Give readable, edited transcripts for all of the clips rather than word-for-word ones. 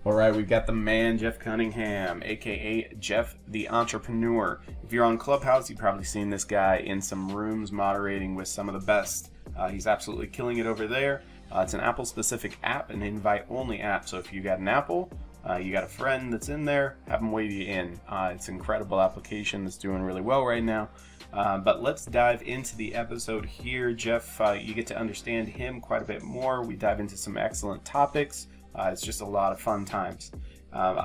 All right, we've got the man, Jeff Cunningham, aka Jeff the Entrepreneur. If you're on Clubhouse, you've probably seen this guy in some rooms moderating with some of the best. He's absolutely killing it over there. It's an Apple-specific app, an invite-only app. So if you got an Apple, you got a friend that's in there, have them wave you in. It's an incredible application that's doing really well right now. But let's dive into the episode here. Jeff, you get to understand him quite a bit more. We dive into some excellent topics. It's just a lot of fun times.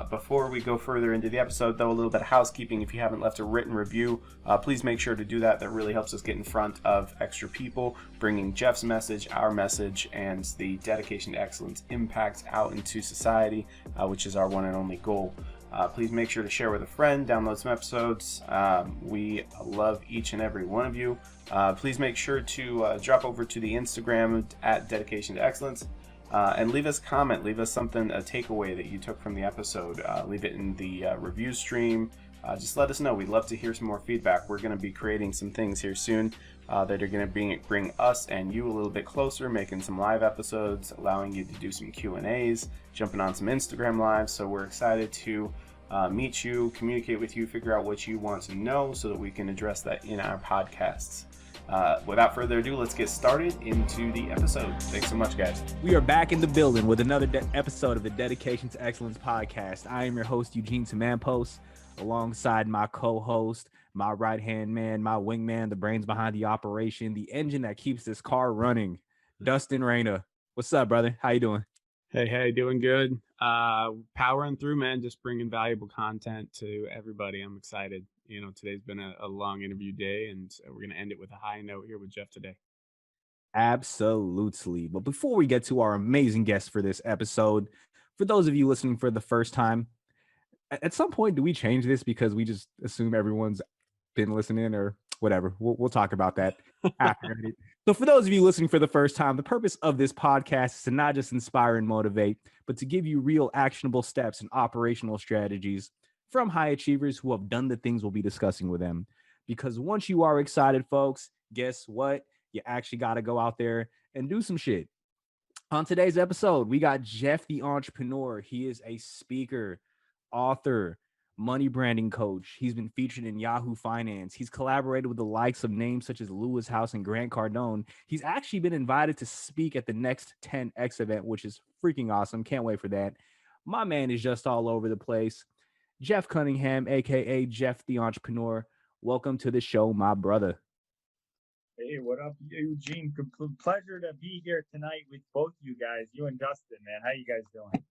Before we go further into the episode, though, a little bit of housekeeping. If you haven't left a written review, please make sure to do that. That really helps us get in front of extra people, bringing Jeff's message, our message, and the dedication to excellence impact out into society, which is our one and only goal. Please make sure to share with a friend, download some episodes. We love each and every one of you. Please make sure to drop over to the Instagram at Dedication to Excellence. And leave us a comment, leave us something, a takeaway that you took from the episode. Leave it in the review stream. Just let us know. We'd love to hear some more feedback. We're going to be creating some things here soon that are going to bring us and you a little bit closer, making some live episodes, allowing you to do some Q&As, jumping on some Instagram lives. So we're excited to meet you, communicate with you, figure out what you want to know so that we can address that in our podcasts. Without further ado, let's get started into the episode. Thanks so much, guys. We are back in the building with another episode of the Dedication to Excellence podcast. I am your host, Eugene Tamampos, alongside my co-host, my right-hand man, my wingman, the brains behind the operation, the engine that keeps this car running, Dustin Reyna. What's up, brother? How you doing? Hey, doing good. Powering through, man, just bringing valuable content to everybody. I'm excited. You know, today's been a long interview day, and we're going to end it with a high note here with Jeff today. Absolutely. But before we get to our amazing guest for this episode, for those of you listening for the first time, at some point, do we change this because we just assume everyone's been listening or whatever? We'll talk about that after. So for those of you listening for the first time, the purpose of this podcast is to not just inspire and motivate, but to give you real actionable steps and operational strategies from high achievers who have done the things we'll be discussing with them. Because once you are excited, folks, guess what? You actually got to go out there and do some shit. On today's episode, we got Jeff the Entrepreneur. He is a speaker, author, money branding coach. He's been featured in Yahoo Finance. He's collaborated with the likes of names such as Lewis House and Grant Cardone. He's actually been invited to speak at the next 10X event, which is freaking awesome. Can't wait for that. My man is just all over the place. Jeff Cunningham, aka Jeff the Entrepreneur. Welcome to the show, my brother. Hey, what up, Eugene? Pleasure to be here tonight with both you guys, you and Dustin, man. How you guys doing?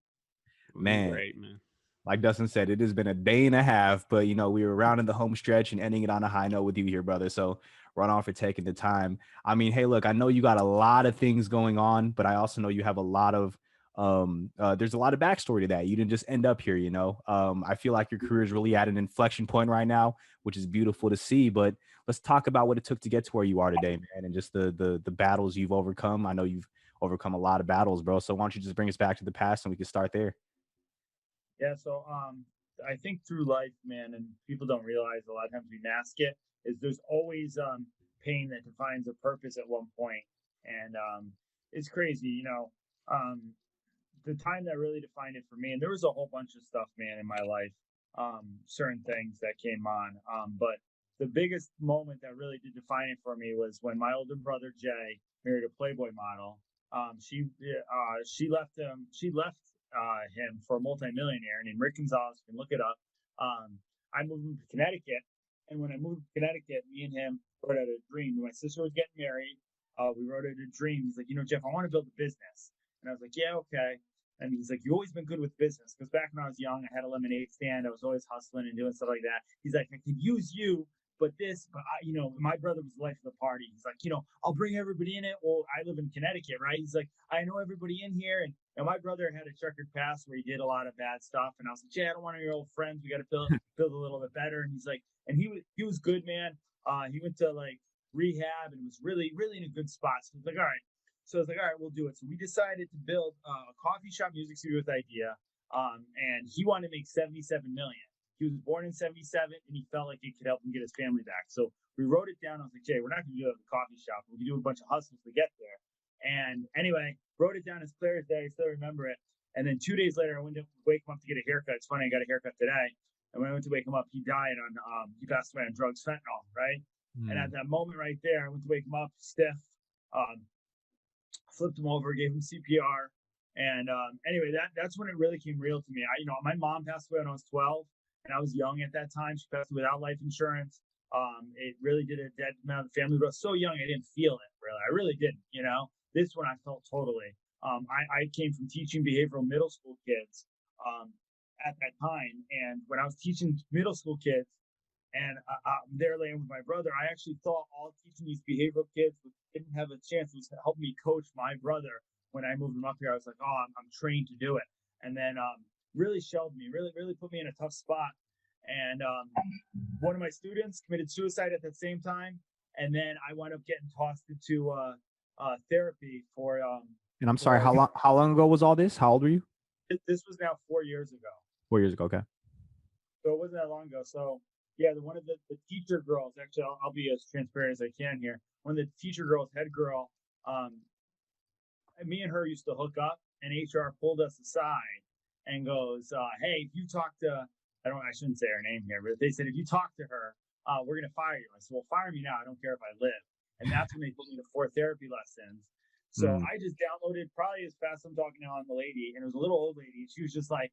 Man, Great, man. Like Dustin said, it has been a day and a half, but, you know, we were around in the home stretch and ending it on a high note with you here, brother. So run on for taking the time. I mean, hey, look, I know you got a lot of things going on, but I also know you have a lot of there's a lot of backstory to that. You didn't just end up here, you know. I feel like your career is really at an inflection point right now, which is beautiful to see. But let's talk about what it took to get to where you are today, man, and just the battles you've overcome. I know you've overcome a lot of battles, bro. So why don't you just bring us back to the past and we can start there? Yeah, so I think through life, man, and people don't realize a lot of times we mask it, is there's always pain that defines a purpose at one point. And it's crazy, you know. The time that really defined it for me, and there was a whole bunch of stuff, man, in my life, certain things that came on. But the biggest moment that really did define it for me was when my older brother Jay married a Playboy model. She left him for a multimillionaire named Rick Gonzalez. You can look it up. I moved to Connecticut, and when I moved to Connecticut, me and him wrote out a dream. When my sister was getting married, we wrote out a dream. He's like, you know, Jeff, I want to build a business. And I was like, yeah, okay. And he's like, you've always been good with business. Because back when I was young, I had a lemonade stand. I was always hustling and doing stuff like that. He's like, I could use you, but you know, my brother was the life of the party. He's like, you know, I'll bring everybody in it. Well, I live in Connecticut, right? He's like, I know everybody in here. And my brother had a checkered past where he did a lot of bad stuff. And I was like, Jay, I don't want your old friends. We got to build a little bit better. And he's like, and he was good, man. He went to like rehab and was really, really in a good spot. So I was like, all right. So I was like, all right, we'll do it. So we decided to build a coffee shop music studio with idea. And he wanted to make $77 million. He was born in 77 and he felt like it could help him get his family back. So we wrote it down. I was like, Jay, we're not going to do it at the coffee shop. We can do a bunch of hustles to get there. And anyway, wrote it down as clear as day. I still remember it. And then 2 days later, I went to wake him up to get a haircut. It's funny, I got a haircut today. And when I went to wake him up, he died he passed away on drugs, fentanyl, right? And at that moment right there, I went to wake him up, stiff, flipped him over, gave him CPR. And anyway, that's when it really came real to me. My mom passed away when I was 12, and I was young at that time. She passed away without life insurance. It really did a dead amount of the family, but I was so young, I didn't feel it, really. I really didn't, This one I felt totally. I came from teaching behavioral middle school kids at that time. And when I was teaching middle school kids, and I'm there laying with my brother, I actually thought all teaching these behavioral kids didn't have a chance. It was to help me coach my brother. When I moved him up here, I was like, oh, I'm trained to do it. And then really shelved me, really put me in a tough spot. And one of my students committed suicide at the same time. And then I wound up getting tossed into therapy for. And I'm sorry, how long ago was all this? How old were you? This was now 4 years ago. 4 years ago, okay. So it wasn't that long ago. So yeah, one of the teacher girls, actually, I'll be as transparent as I can here. One of the teacher girls, head girl, me and her used to hook up, and HR pulled us aside and goes, hey, if you talk to, I shouldn't say her name here, but they said, if you talk to her, we're going to fire you. I said, well, fire me now. I don't care if I live. And that's when they put me to 4 therapy lessons. So I just downloaded, probably as fast as I'm talking now on the lady, and it was a little old lady. And she was just like,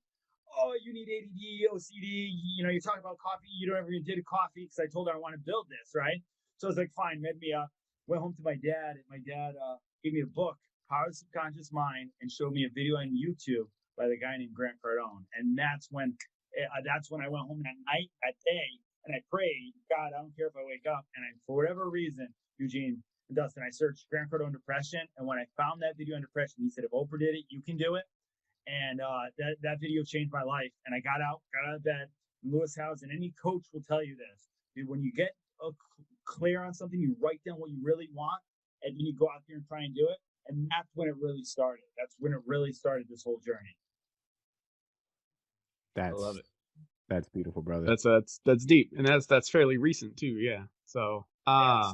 oh, you need ADD, OCD. You're talking about coffee. You don't ever even did a coffee, because I told her I want to build this, right? So I was like, fine, med me up. Went home to my dad, and my dad gave me a book, Power of the Subconscious Mind, and showed me a video on YouTube by the guy named Grant Cardone. And that's when I went home that night, that day, and I prayed, God, I don't care if I wake up. And for whatever reason, Eugene and Dustin, I searched Grant Cardone depression. And when I found that video on depression, he said, if Oprah did it, you can do it. And that video changed my life. And I got out of bed. Lewis Howes, and any coach will tell you this. Dude, when you get clear on something, you write down what you really want, and then you go out there and try and do it. And that's when it really started. That's when it really started, this whole journey. I love it. That's beautiful, brother. That's deep, and that's fairly recent too. Yeah. So yeah.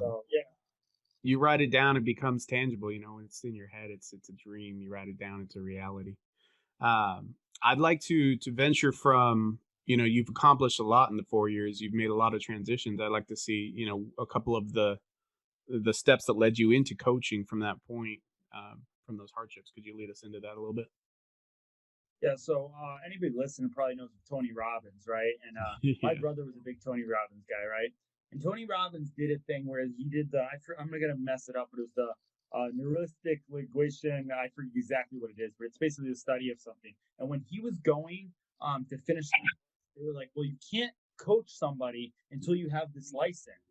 You write it down, it becomes tangible. When it's in your head, it's a dream. You write it down, it's a reality. I'd like to venture from, you've accomplished a lot in the 4 years. You've made a lot of transitions. I'd like to see, a couple of the steps that led you into coaching from that point, from those hardships. Could you lead us into that a little bit? Yeah. So anybody listening probably knows Tony Robbins, right? And my brother was a big Tony Robbins guy, right? And Tony Robbins did a thing where he did I'm going to mess it up, but it was the neuristic linguation. I forget exactly what it is, but it's basically the study of something. And when he was going to finish, they were like, well, you can't coach somebody until you have this license.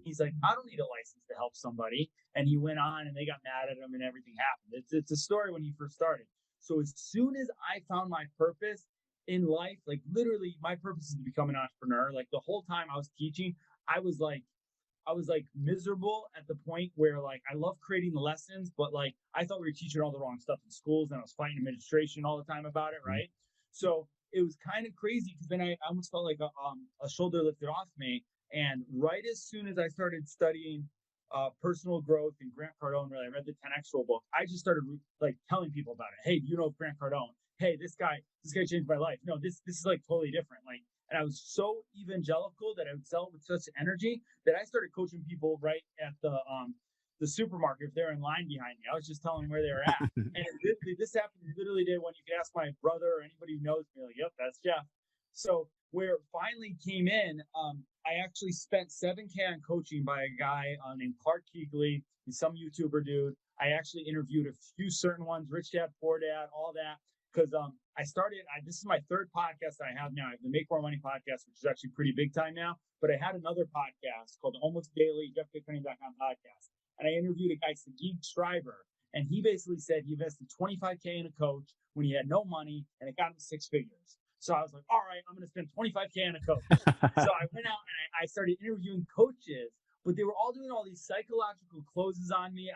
He's like, I don't need a license to help somebody. And he went on, and they got mad at him, and everything happened. It's a story when he first started. So as soon as I found my purpose in life, like literally my purpose is to become an entrepreneur. Like the whole time I was teaching, I was like miserable at the point where like I love creating the lessons, but like I thought we were teaching all the wrong stuff in schools, and I was fighting administration all the time about it, right? So it was kind of crazy, because then I almost felt like a shoulder lifted off me. And right as soon as I started studying personal growth and Grant Cardone, really, I read the 10X Rule book. I just started telling people about it. Hey, do you know Grant Cardone? Hey, this guy changed my life. No, this is like totally different. Like, and I was so evangelical that I would sell it with such energy that I started coaching people right at the supermarket if they're in line behind me. I was just telling them where they were at. And this happened literally day one. You can ask my brother or anybody who knows me, like, yep, that's Jeff. So where it finally came in, I actually spent $7,000 on coaching by a guy named Clark Keegley. He's some YouTuber dude. I actually interviewed a few certain ones, Rich Dad, Poor Dad, all that. Because this is my third podcast I have now. I have the Make More Money podcast, which is actually pretty big time now. But I had another podcast called the Almost Daily JeffKcunningham podcast. And I interviewed a guy, Sagib Schreiber. And he basically said he invested $25,000 in a coach when he had no money, and it got him 6 figures. So I was like, all right, I'm going to spend $25,000 on a coach. So I went out and I started interviewing coaches, but they were all doing all these psychological closes on me.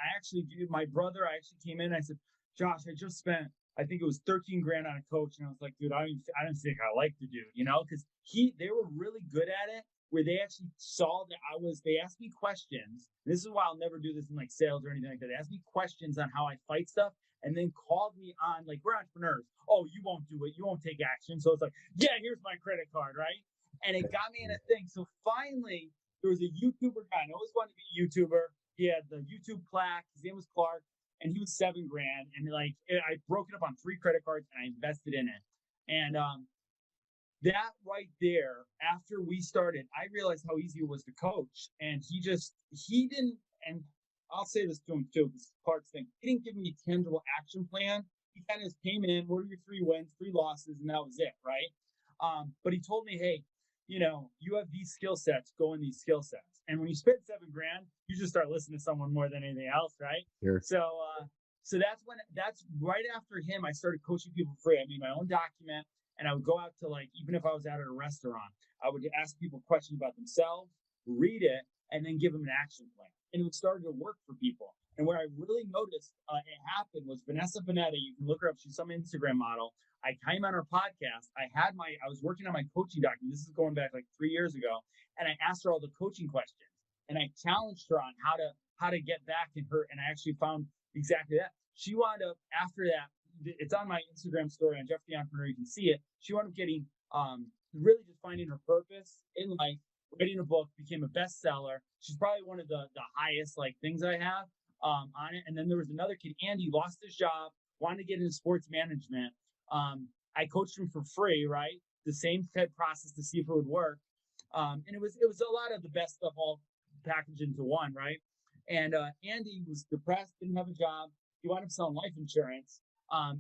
My brother came in and I said, Josh, I just spent, I think it was $13,000 on a coach. And I was like, dude, I don't think I like the dude, because they were really good at it, where they actually saw that they asked me questions. This is why I'll never do this in like sales or anything like that. They asked me questions on how I fight stuff. and then called me on, like, we're entrepreneurs. Oh, you won't do it. You won't take action. So it's like, yeah, here's my credit card, right? And it got me in a thing. So finally, there was a YouTuber guy. I always wanted to be a YouTuber. He had the YouTube plaque. His name was Clark, and he was $7,000. And like, I broke it up on 3 credit cards, and I invested in it. And that right there, after we started, I realized how easy it was to coach. And he didn't, and I'll say this to him too, this Clark's thing. He didn't give me a tangible action plan. He kind of just came in, what are your 3 wins, 3 losses, and that was it, right? But he told me, hey, you have these skill sets, go in these skill sets. And when you spend $7,000, you just start listening to someone more than anything else, right? Sure. So that's right after him, I started coaching people for free. I made my own document, and I would go out to, like, even if I was out at a restaurant, I would ask people questions about themselves, read it, and then give them an action plan. And it started to work for people. And where I really noticed it happened was Vanessa Panetti. You can look her up. She's some Instagram model. I came on her podcast. I was working on my coaching document. This is going back like 3 years ago. And I asked her all the coaching questions. And I challenged her on how to get back in her. And I actually found exactly that. She wound up, after that, it's on my Instagram story on Jeff the Entrepreneur. You can see it. She wound up getting really just finding her purpose in life, writing a book, became a bestseller. She's probably one of the highest like things I have on it. And then there was another kid, Andy, lost his job, wanted to get into sports management. I coached him for free, right? The same type process to see if it would work. And it was a lot of the best stuff all packaged into one, right? And Andy was depressed, didn't have a job. He wound up selling life insurance. And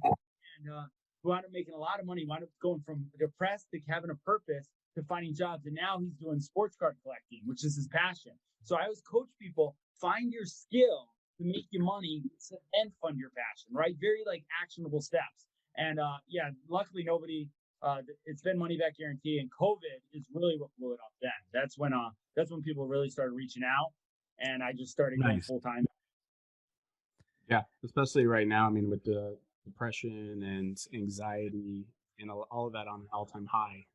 wound up making a lot of money, wound up going from depressed to having a purpose to finding jobs. And now he's doing sports card collecting, which is his passion. So I always coach people, find your skill to make you money and fund your passion, right? Very like actionable steps. And luckily nobody, it's been money back guarantee, and COVID is really what blew it up then. That's when people really started reaching out, and I just started going full time. Yeah, especially right now. I mean, with the depression and anxiety and all of that on an all-time high,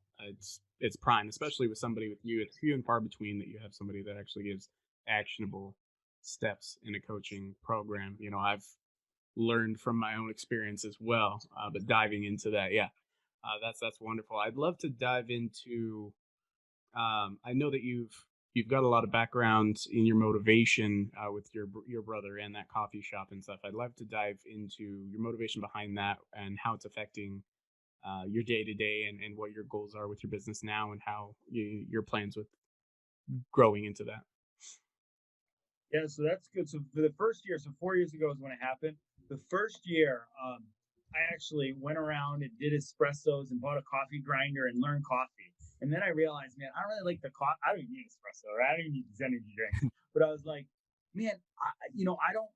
it's prime, especially with somebody with you. It's few and far between that you have somebody that actually gives actionable steps in a coaching program. I've learned from my own experience as well, but diving into that, that's wonderful. I'd love to dive into. I know that you've got a lot of background in your motivation with your brother and that coffee shop and stuff. I'd love to dive into your motivation behind that and how it's affecting your day to day and what your goals are with your business now, and how your plans with growing into that. Yeah, so that's good. So for the first year, so 4 years ago is when it happened. The first year, I actually went around and did espressos and bought a coffee grinder and learned coffee. And then I realized, man, I don't really like the coffee. I don't even need espresso, right? I don't even need these energy drinks. But I was like, man, I don't.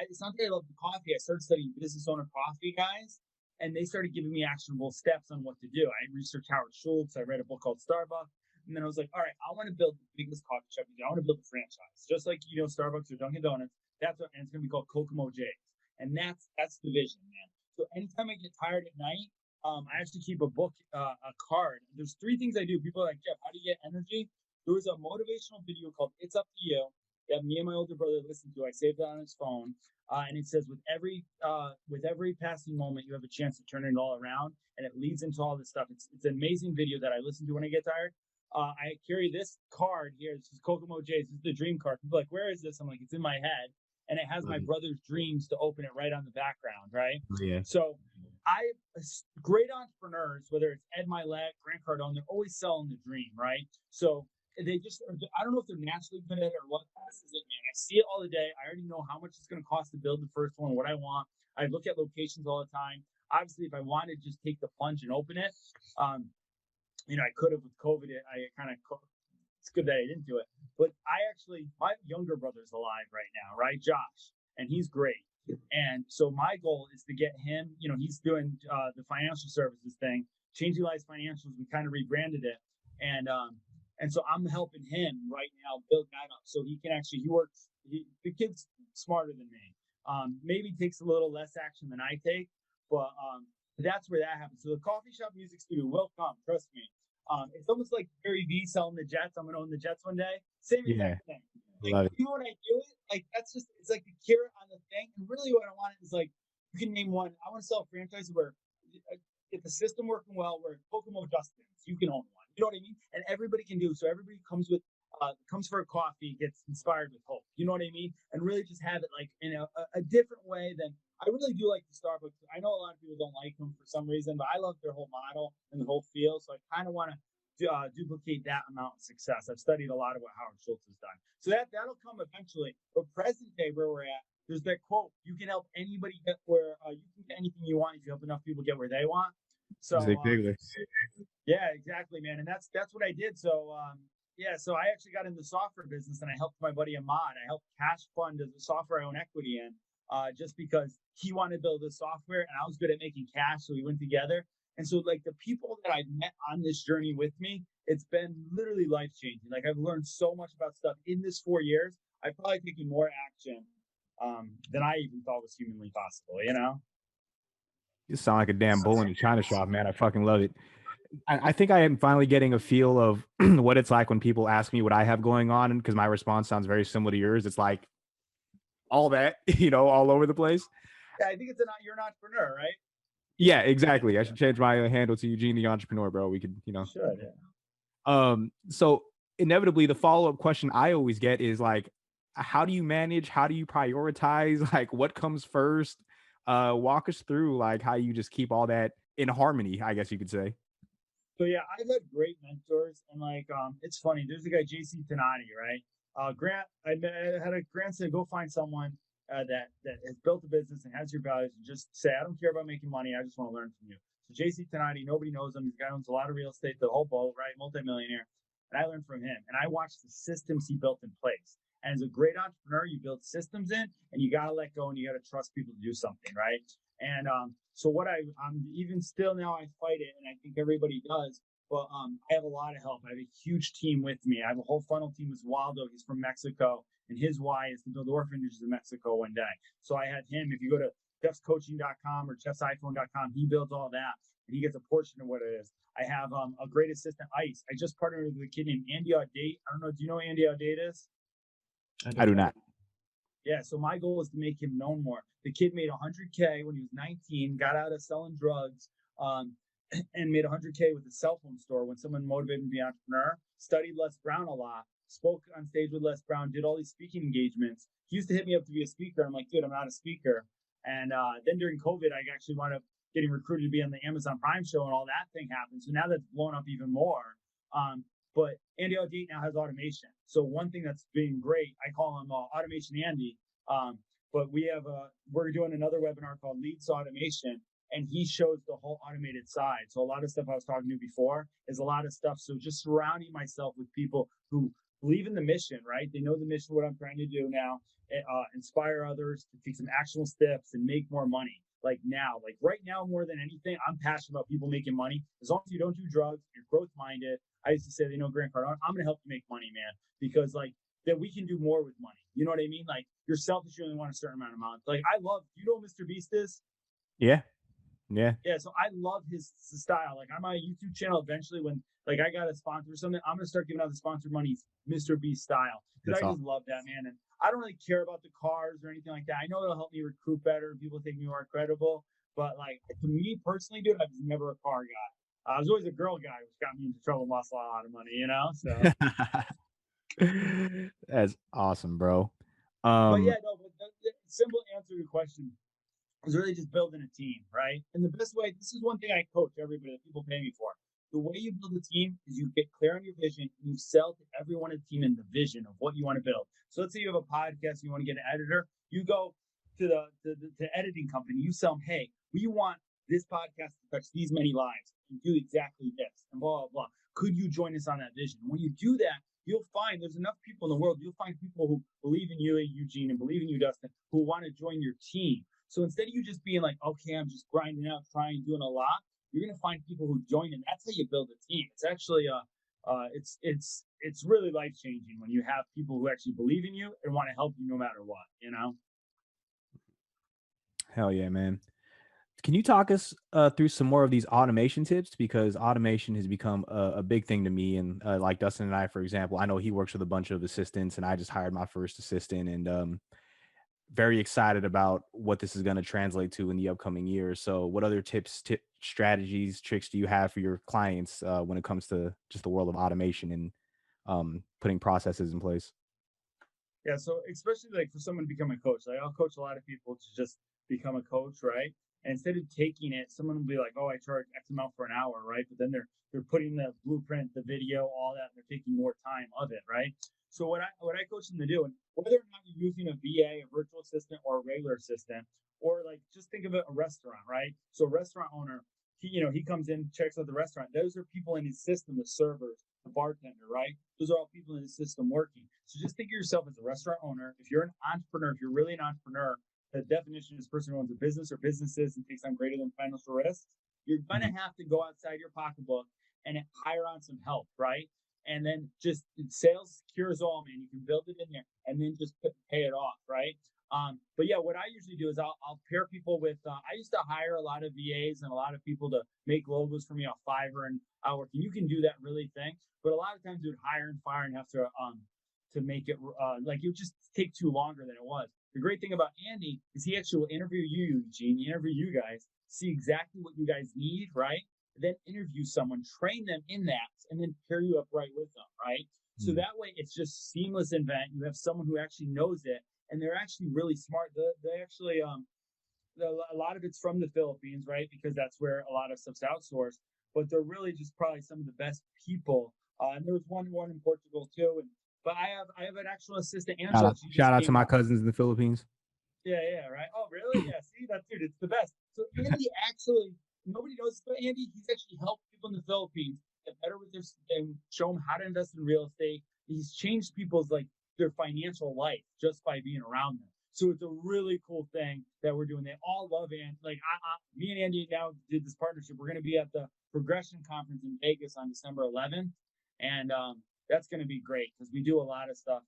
It's not that I love the coffee. I started studying business owner coffee guys, and they started giving me actionable steps on what to do. I researched Howard Schultz. I read a book called Starbucks. And then I was like, all right, I want to build the biggest coffee shop. I want to build a franchise, just like Starbucks or Dunkin' Donuts. And it's going to be called Kokomo J's, and that's the vision, man. So anytime I get tired at night, I actually keep a book, a card. There's 3 things I do. People are like, Jeff, how do you get energy? There was a motivational video called "It's Up to You" that me and my older brother listened to. I saved it on his phone, and it says, with every passing moment, you have a chance to turn it all around, and it leads into all this stuff. It's an amazing video that I listen to when I get tired. I carry this card here. This is Kokomo J's. This is the dream card. People are like, where is this? I'm like, it's in my head. And it has my brother's dreams to open it right on the background, right? Yeah. So great entrepreneurs, whether it's Ed Milet, Grant Cardone, they're always selling the dream, right? So they just, I don't know if they're naturally good at it or what. This is it, man. I see it all the day. I already know how much it's going to cost to build the first one, what I want. I look at locations all the time. Obviously, if I wanted to just take the plunge and open it, I could have with COVID. It's good that I didn't do it. But my younger brother's alive right now, right? Josh, and he's great. And so my goal is to get him, he's doing the financial services thing, Changing Lives Financials. We kind of rebranded it. And so I'm helping him right now build that up. So he can the kid's smarter than me. Maybe takes a little less action than I take, but that's where that happens. So the coffee shop music studio will come, trust me. It's almost like Gary Vee selling the Jets. I'm going to own the Jets one day. Same exact thing. Like, when I do it, like, it's like the carrot on the thing. And really what I want is like, you can name one. I want to sell a franchise where get the system working well, where Kokomo Dustins, you can own one. You know what I mean? And everybody can do. So everybody comes for a coffee, gets inspired with hope. You know what I mean? And really just have it like in a different way than I really do like the Starbucks. I know a lot of people don't like them for some reason, but I love their whole model and the whole feel. So I kind of want to duplicate that amount of success. I've studied a lot of what Howard Schultz has done. So that'll come eventually. But present day where we're at, there's that quote, you can help anybody get where you can get anything you want if you help enough people get where they want. So yeah, exactly, man. And that's what I did. So so I actually got in the software business and I helped my buddy Ahmad. I helped cash fund the software I own equity in, just because he wanted to build this software and I was good at making cash. So we went together. And so like the people that I've met on this journey with me, it's been literally life changing. Like I've learned so much about stuff in this 4 years. I've probably taken more action than I even thought was humanly possible, you know? You sound like a damn bull in the china shop, man. I fucking love it. I think I am finally getting a feel of what it's like when people ask me what I have going on, because my response sounds very similar to yours. It's like all that, all over the place. Yeah, I think you're an entrepreneur, right? Yeah, exactly. I should change my handle to Eugene the Entrepreneur, bro. We could, Should, yeah. So inevitably the follow-up question I always get is like, how do you manage? How do you prioritize? Like what comes first? Walk us through like how you just keep all that in harmony, I guess you could say. So yeah, I've had great mentors, and like it's funny. There's a guy JC Tenati, right? Grant, I had a Grant said, go find someone that has built a business and has your values, and just say, I don't care about making money. I just want to learn from you. So JC Tenati, nobody knows him. He's a guy who owns a lot of real estate, the whole boat, right? Multimillionaire. And I learned from him, and I watched the systems he built in place. And as a great entrepreneur, you build systems in, and you got to let go, and you got to trust people to do something, right? And so what I'm even still now, I fight it, and I think everybody does. But I have a lot of help. I have a huge team with me. I have a whole funnel team with Waldo. He's from Mexico, and his why is to build orphanages in Mexico one day. So I had him. If you go to jeffscoaching.com or jeffsiphone.com, he builds all that, and he gets a portion of what it is. I have a great assistant, Ice. I just partnered with a kid named Andy Audate. I don't know. Do you know who Andy Audate is? I do not. Yeah, so my goal is to make him known more. The kid made $100K when he was 19, got out of selling drugs, and made $100K with a cell phone store when someone motivated him to be an entrepreneur. Studied Les Brown a lot, spoke on stage with Les Brown, did all these speaking engagements. He used to hit me up to be a speaker. I'm like, dude, I'm not a speaker. And then during COVID, I actually wound up getting recruited to be on the Amazon Prime show, and all that thing happened. So now that's blown up even more. But Andy Audate now has automation. So one thing that's been great, I call him Automation Andy. But we're doing another webinar called Leads Automation, and he shows the whole automated side. So a lot of stuff I was talking to before is a lot of stuff. So just surrounding myself with people who believe in the mission, right? They know the mission, what I'm trying to do now, inspire others to take some actionable steps and make more money. Like right now, more than anything, I'm passionate about people making money. As long as you don't do drugs, you're growth minded. I used to say, Grant Cardone, I'm going to help you make money, man, because that we can do more with money. You know what I mean? Like you're selfish, you only want a certain amount of money. Like you know who Mr. Beast is? Yeah. So I love his style. Like on my YouTube channel, eventually when I got a sponsor or something, I'm going to start giving out the sponsored money Mr. Beast style. Because I just love that, man. And I don't really care about the cars or anything like that. I know it'll help me recruit better and people think me more credible. But to me personally, dude, I was never a car guy. I was always a girl guy, which got me into trouble and lost a lot of money, So That's awesome, bro. But the simple answer to your question is really just building a team, right? And the best way, this is one thing I coach everybody that people pay me for. The way you build a team is you get clear on your vision and you sell to everyone in the team in the vision of what you want to build. So let's say you have a podcast and you want to get an editor. You go to the editing company. You sell them, hey, we want this podcast to touch these many lives and do exactly this and blah, blah, blah. Could you join us on that vision? When you do that, you'll find there's enough people in the world. You'll find people who believe in you, Eugene, and believe in you, Dustin, who want to join your team. So instead of you just being like, okay, I'm just grinding out, trying, doing a lot, you're going to find people who join, and that's how you build a team. It's actually it's really life changing when you have people who actually believe in you and want to help you no matter what. Hell yeah, man. Can you talk us through some more of these automation tips? Because automation has become a big thing to me. And like Dustin and I, for example, I know he works with a bunch of assistants, and I just hired my first assistant. And very excited about what this is going to translate to in the upcoming year. So what other tips, strategies, tricks do you have for your clients when it comes to just the world of automation and putting processes in place? Yeah, so especially like for someone to become a coach, like I'll coach a lot of people to just become a coach, right? And instead of taking it, someone will be like, "Oh, I charge X amount for an hour," right? But then they're putting the blueprint, the video, all that, and they're taking more time of it, right? So what I coach them to do, and whether or not you're using a VA, a virtual assistant, or a regular assistant, or like just think of it a restaurant, right? So a restaurant owner, he comes in, checks out the restaurant. Those are people in his system, the servers, the bartender, right? Those are all people in the system working. So just think of yourself as a restaurant owner. If you're an entrepreneur, if you're really an entrepreneur, the definition is person who owns a business or businesses and takes on greater than financial risks. You're gonna have to go outside your pocketbook and hire on some help, right? And then just sales cures all, man. You can build it in there and then just pay it off, right? But yeah, what I usually do is I'll pair people with. I used to hire a lot of VAs and a lot of people to make logos for me on Fiverr and Outwork. And you can do that really thing, but a lot of times you would hire and fire and have to make it like it would just take too longer than it was. The great thing about Andy is he actually will interview you, Eugene, interview you guys, see exactly what you guys need, right? Then interview someone, train them in that, and then pair you up right with them, right? So that way it's just seamless event. You have someone who actually knows it, and they're actually really smart. They actually a lot of it's from the Philippines, right? Because that's where a lot of stuff's outsourced. But they're really just probably some of the best people. And there was one in Portugal too. But I have an actual assistant, Angela. Shout out to my cousins in the Philippines. Yeah, right. Oh, really? Yeah. See, that dude, it's the best. So Andy actually, nobody knows this, but Andy, he's actually helped people in the Philippines get better with their and show them how to invest in real estate. He's changed people's their financial life just by being around them. So it's a really cool thing that we're doing. They all love it. Me and Andy now did this partnership. We're going to be at the Progression Conference in Vegas on December 11th, and that's going to be great because we do a lot of stuff.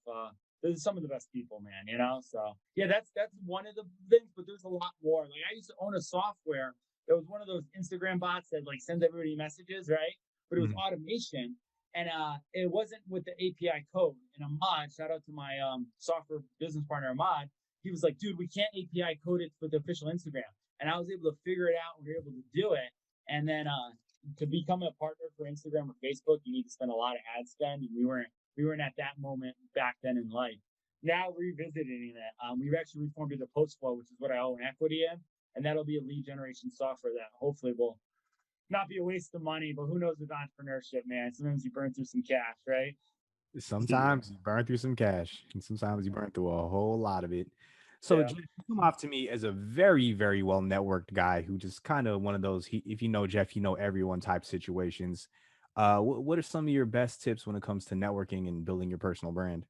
Those are some of the best people, man. So yeah, that's one of the things. But there's a lot more. Like I used to own a software that was one of those Instagram bots that sends everybody messages, right? But it was automation. And it wasn't with the API code. And Ahmad, shout out to my software business partner, Ahmad, he was like, dude, we can't API code it for the official Instagram. And I was able to figure it out and we were able to do it. And then to become a partner for Instagram or Facebook, you need to spend a lot of ad spend. And we weren't at that moment back then in life. Now revisiting it, we've actually reformed the post flow, which is what I own equity in. And that'll be a lead generation software that hopefully will not be a waste of money, but who knows with entrepreneurship, man? Sometimes you burn through some cash, right? Sometimes you burn through some cash, and sometimes you burn through a whole lot of it. So Yeah. Jeff, you come off to me as a very, very well networked guy who just kind of one of those, if you know Jeff, you know everyone type situations. What are some of your best tips when it comes to networking and building your personal brand?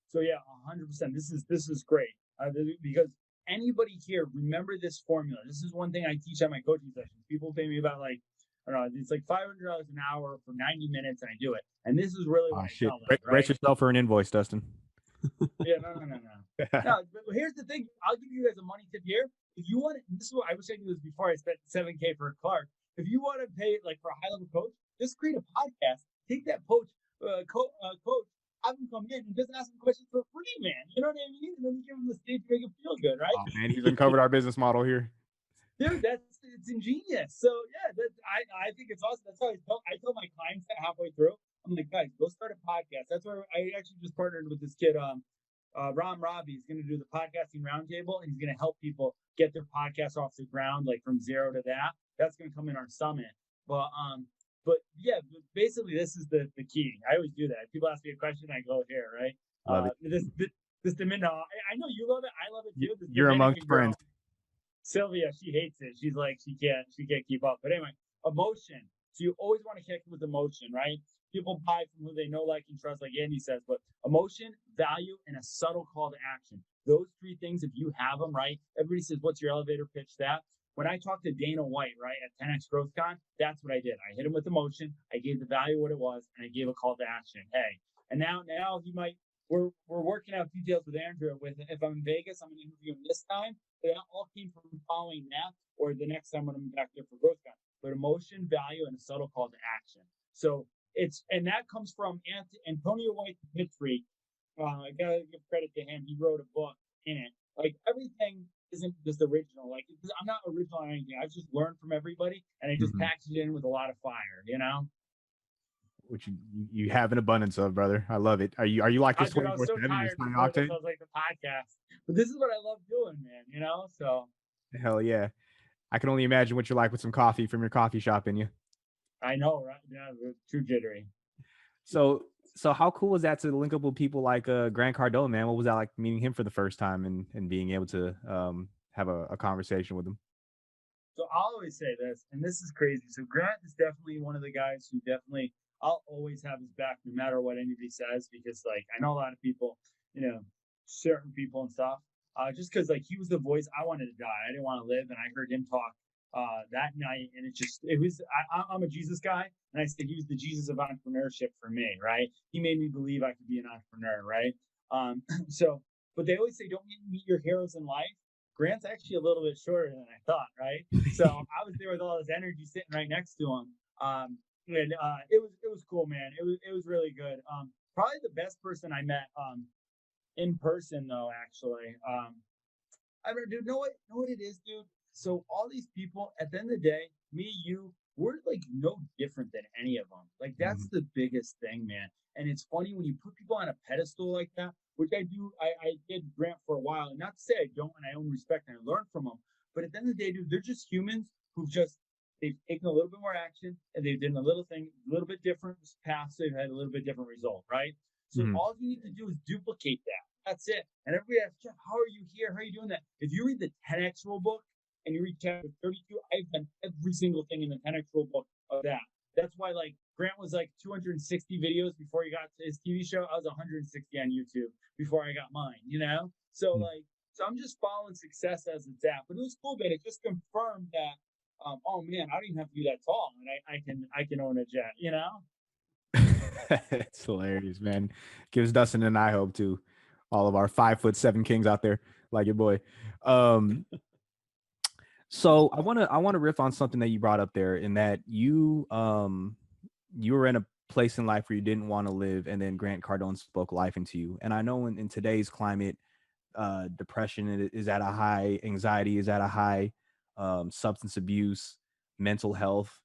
So yeah, 100%. This is great because anybody here, remember this formula. This is one thing I teach at my coaching sessions. People pay me about I don't know, it's like $500 an hour for 90 minutes, and I do it. And this is really what I tell them, right? Brace yourself for an invoice, Dustin. Yeah, no. No, but here's the thing. I'll give you guys a money tip here. If you want, this is what I wish I knew this before I spent $7K for a Clark. If you want to pay for a high level coach, just create a podcast. Take that coach, have him come in and just ask him questions for free, man. You know what I mean? And then you give him the stage to make him feel good, right? Oh, man, he's uncovered our business model here. Dude, it's ingenious. So yeah, I think it's awesome. That's how I tell my clients that halfway through. I'm like, guys, go start a podcast. That's where I actually just partnered with this kid, Ram Ravi. He's going to do the podcasting roundtable, and he's going to help people get their podcast off the ground, from zero to that. That's going to come in our summit. But yeah, basically this is the key. I always do that. People ask me a question, I go here, right? Love it. This Dominican, I know you love it. I love it too. You're amongst friends. Sylvia, she hates it. She's like, she can't keep up. But anyway, emotion. So you always want to connect with emotion, right? People buy from who they know, like, and trust, like Andy says, but emotion, value, and a subtle call to action. Those three things, if you have them, right? Everybody says, what's your elevator pitch? That when I talked to Dana White, right, at 10X GrowthCon, that's what I did. I hit him with emotion. I gave the value what it was, and I gave a call to action. Hey, and now he might. We're working out details with Andrew. If I'm in Vegas, I'm going to interview him this time. But that all came from following that, or the next time when I'm back there for GrowthCon. But emotion, value, and a subtle call to action. So and that comes from Antonio White, the Pitch Freak. I gotta give credit to him. He wrote a book in it. Like everything isn't just original. Like I'm not original or anything. I've just learned from everybody, and I just Mhm. package it in with a lot of fire. You know. Which you have an abundance of, brother. I love it. Are you like this Dude, I was so 24/7, just tired high before this. octane? I was like the podcast, but this is what I love doing, man. You know. So Hell yeah. I can only imagine what you're like with some coffee from your coffee shop in you. I know, right? Yeah, it's too jittery. So how cool was that to link up with people like Grant Cardone, man? What was that like meeting him for the first time and being able to have a conversation with him? So I'll always say this, and this is crazy. So Grant is definitely one of the guys who definitely I'll always have his back no matter what anybody says, because like I know a lot of people, you know, certain people and stuff. Just because like he was the voice I wanted to die. I didn't want to live, and I heard him talk that night, and it was I'm a Jesus guy, and I said he was the Jesus of entrepreneurship for me, right? He made me believe I could be an entrepreneur, right? So, but they always say don't meet your heroes in life. Grant's actually a little bit shorter than I thought, right? So I was there with all his energy sitting right next to him. And it was cool, man. It was really good. Probably the best person I met in person though, actually. I don't, dude. Know what it is, dude. So all these people, at the end of the day, me, you, we're like no different than any of them. Like that's Mhm. the biggest thing, man. And it's funny when you put people on a pedestal like that, which I do. I did Grant for a while, and not to say I don't, and I own respect and I learn from them. But at the end of the day, dude, they're just humans who've just they've taken a little bit more action and they've done a little thing, a little bit different paths. They've had a little bit different result, right? So Mhm. all you need to do is duplicate that. That's it. And everybody asks, Jeff, how are you here? How are you doing that? If you read the 10X rule book and you read chapter 32, I've done every single thing in the 10X rule book of that. That's why like Grant was like 260 videos before he got to his TV show. I was 160 on YouTube before I got mine, you know? So Mm. like, so I'm just following success as it's at. But it was cool, man. It just confirmed that, oh man, I don't even have to be that tall, and I can own a jet, you know? It's hilarious, man. Gives Dustin and I hope too. All of our 5'7" kings out there, like your boy. Um, so I wanna riff on something that you brought up there, in that you were in a place in life where you didn't want to live, and then Grant Cardone spoke life into you. And I know in today's climate, depression is at a high, anxiety is at a high, substance abuse, mental health,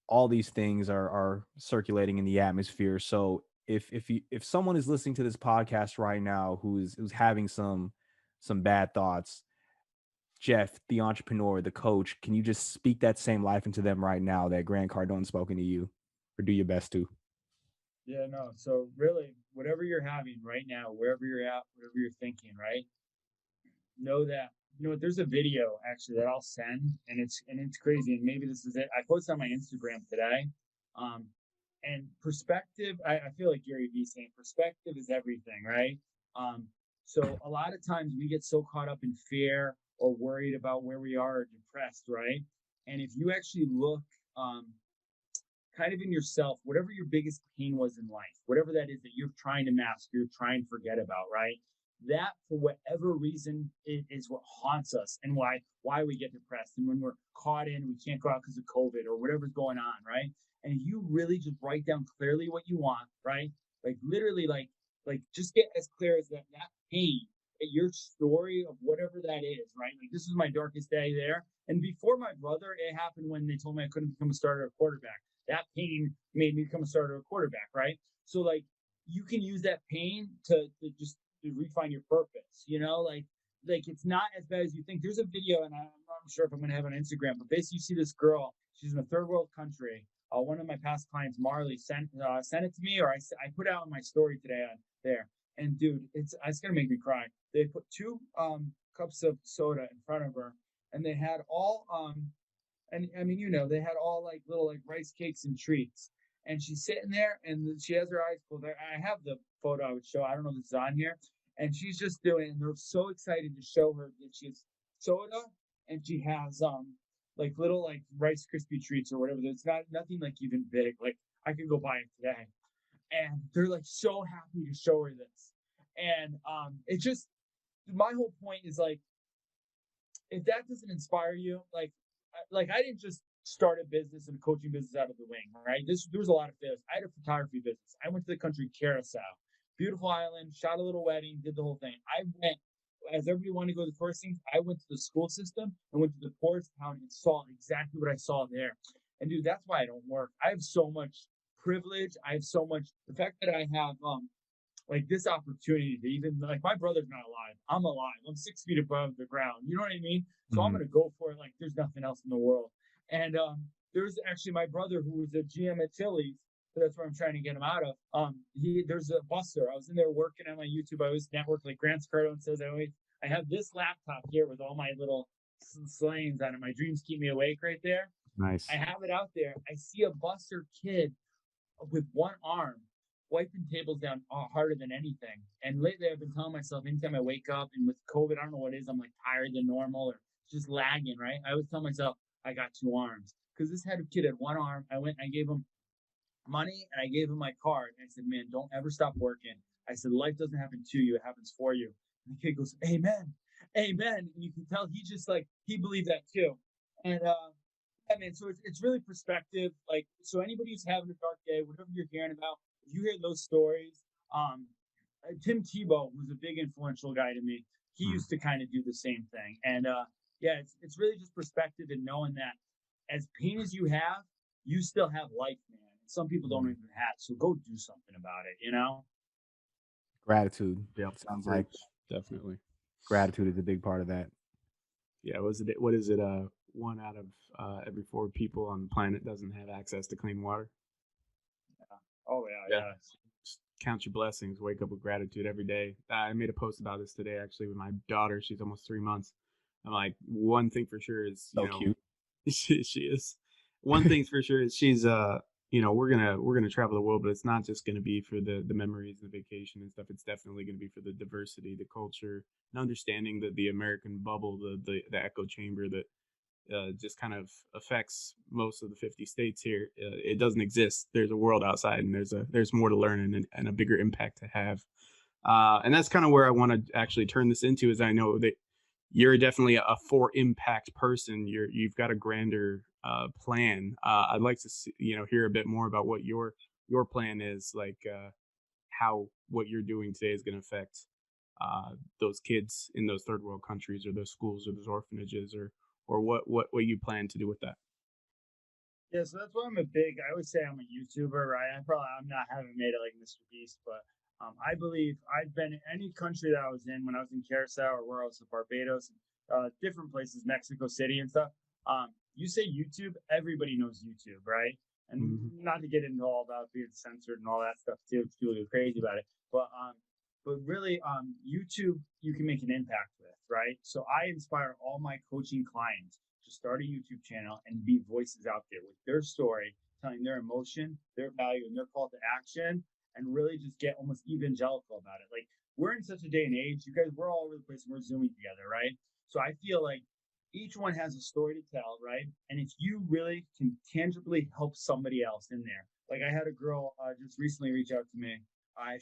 all these things are circulating in the atmosphere. So if someone is listening to this podcast right now who's having some bad thoughts, Jeff, the entrepreneur, the coach, can you just speak that same life into them right now that Grant Cardone spoken to you, or do your best to? Yeah, no. So really, whatever you're having right now, wherever you're at, whatever you're thinking, right? Know that there's a video actually that I'll send, and it's crazy, and maybe this is it. I posted on my Instagram today. Um, and perspective, I feel like Gary Vee saying perspective is everything, right? Um, so a lot of times we get so caught up in fear or worried about where we are or depressed, right? And if you actually look um, kind of in yourself, whatever your biggest pain was in life, whatever that is that you're trying to mask, you're trying to forget about, right? That, for whatever reason, is what haunts us, and why we get depressed, and when we're caught in, we can't go out because of COVID or whatever's going on, right? And if you really just write down clearly what you want, right? Like literally, like just get as clear as that pain, your story of whatever that is, right? Like this is my darkest day there. And before my brother, it happened when they told me I couldn't become a starter or quarterback. That pain made me become a starter or quarterback, right? So like you can use that pain to just to refine your purpose, like it's not as bad as you think. There's a video, and I'm not sure if I'm gonna have it on Instagram, but basically you see this girl, she's in a third world country. One of my past clients, Marley, sent it to me, or I put out in my story today on there. And dude, it's gonna make me cry. They put two cups of soda in front of her, and they had all and I mean, they had all like little like rice cakes and treats. And she's sitting there, and she has her eyes closed. I have the photo I would show. I don't know if it's on here. And she's just doing it, and they're so excited to show her that she has soda, and she has like little like Rice Krispie treats or whatever. It's not nothing like even big. Like I could go buy it today. And they're like so happy to show her this. And it just my whole point is like, if that doesn't inspire you, like I didn't just start a business and a coaching business out of the wing, right? There was a lot of failures. I had a photography business. I went to the country Curacao, beautiful island, shot a little wedding, did the whole thing. I went as everybody wanted to go to the first things, I went to the school system and went to the poorest town and saw exactly what I saw there. And dude, that's why I don't work. I have so much privilege. I have so much, the fact that I have like this opportunity to even, like, my brother's not alive. I'm alive. I'm 6 feet above the ground. You know what I mean? So I'm gonna go for it like there's nothing else in the world. And there's actually my brother who was a GM at Chili's, so that's where I'm trying to get him out of. There's a buster. I was in there working on my YouTube. I always network, like Grant Scardo says. I have this laptop here with all my little slayings on it. My dreams keep me awake right there. Nice. I have it out there. I see a buster kid with one arm wiping tables down harder than anything. And lately I've been telling myself, anytime I wake up, and with COVID, I don't know what it is, I'm like tired than normal or just lagging, right? I always tell myself, I got two arms. Because this had a kid had one arm. I went and I gave him money and I gave him my card. And I said, man, don't ever stop working. I said, life doesn't happen to you, it happens for you. And the kid goes, amen, amen. And you can tell he just like, he believed that too. And I mean, so it's really perspective. Like, so anybody who's having a dark day, whatever you're hearing about, if you hear those stories, Tim Tebow, who's a big influential guy to me, he used to kind of do the same thing. And yeah, it's really just perspective and knowing that as pain as you have, you still have life, man. Some people don't even have, so go do something about it, you know? Gratitude. Yeah, Sounds like definitely. gratitude is a big part of that. Yeah, what is it? 1 out of every 4 people on the planet doesn't have access to clean water. Yeah. Oh yeah. Just count your blessings. Wake up with gratitude every day. I made a post about this today, actually, with my daughter. She's almost 3 months. I'm like, one thing for sure is, So cute. She is. One thing's for sure is she's we're gonna travel the world, but it's not just gonna be for the memories, the vacation and stuff. It's definitely gonna be for the diversity, the culture, and understanding the American bubble, the echo chamber that just kind of affects most of the 50 states here. It doesn't exist. There's a world outside, and there's more to learn and a bigger impact to have. And that's kind of where I want to actually turn this into. Is I know that you're definitely a for impact person. You've got a grander plan. I'd like to hear a bit more about what your plan is, like how what you're doing today is going to affect those kids in those third world countries, or those schools, or those orphanages, or what you plan to do with that. Yeah, so that's why I always say I'm a YouTuber, right? Haven't made it like Mr. Beast, but I believe I've been in any country that I was in when I was in Curacao, or where I was in Barbados, different places, Mexico City and stuff. You say YouTube, everybody knows YouTube, right? And not to get into all about being censored and all that stuff too, people go crazy about it. But really, YouTube, you can make an impact with, right? So I inspire all my coaching clients to start a YouTube channel and be voices out there with their story, telling their emotion, their value, and their call to action, and really just get almost evangelical about it. Like, we're in such a day and age, you guys, we're all over the place and we're Zooming together, right? So I feel like each one has a story to tell, right? And if you really can tangibly help somebody else in there, like I had a girl just recently reach out to me.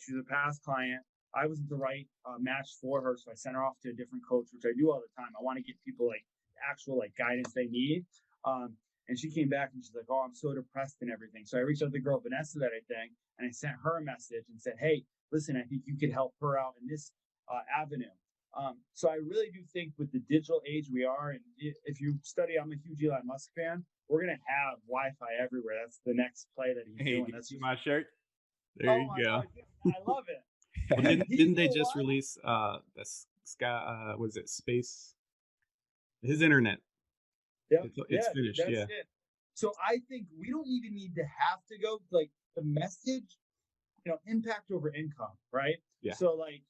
She was a past client. I wasn't the right match for her, so I sent her off to a different coach, which I do all the time. I want to get people like actual like guidance they need. And she came back and she's like, oh, I'm so depressed and everything. So I reached out to the girl, Vanessa, that I think, and I sent her a message and said, hey, listen, I think you could help her out in this avenue. So I really do think with the digital age we are, and if you study, I'm a huge Elon Musk fan, we're going to have Wi-Fi everywhere. That's the next play that he's doing. That's my shirt. There you go. God, I love it. Well, didn't they just release the sky? Was it space? His internet. Yeah, it's finished. Yeah. It. So I think we don't even need to have to go like the message, impact over income, right? Yeah. So like,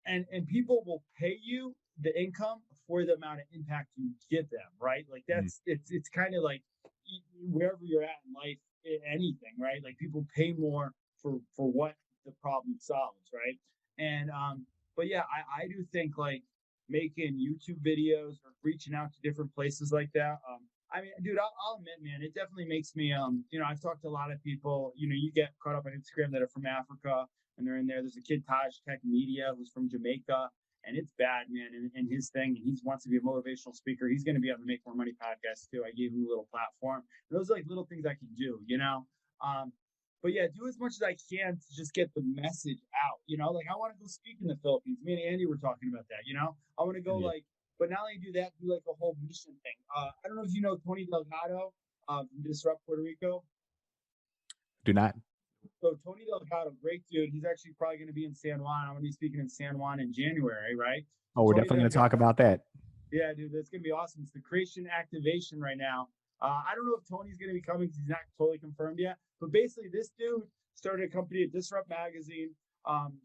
and people will pay you the income for the amount of impact you give them, right? Like that's it's kind of like wherever you're at in life, anything, right? Like people pay more for what the problem solves, right? And but yeah, I do think like making YouTube videos or reaching out to different places like that. I mean, dude, I'll admit, man, it definitely makes me, I've talked to a lot of people, you get caught up on Instagram that are from Africa and they're in there. There's a kid, Taj Tech Media, who's from Jamaica, and it's bad, man. And his thing, he wants to be a motivational speaker. He's going to be on the Make More Money podcast too. I gave him a little platform. And those are like little things I can do, But yeah, do as much as I can to just get the message out. Like I want to go speak in the Philippines. Me and Andy were talking about that. I want to go Yeah. but not only do that, do like a whole mission thing. I don't know if you know Tony Delgado from Disrupt Puerto Rico. Do not. So Tony Delgado, great dude. He's actually probably going to be in San Juan. I'm going to be speaking in San Juan in January, right? Oh, we're Tony definitely going to talk Delgado, about that. yeah, dude, that's gonna be awesome. It's the creation activation right now. I don't know if Tony's gonna be coming because he's not totally confirmed yet. But basically, this dude started a company at Disrupt Magazine.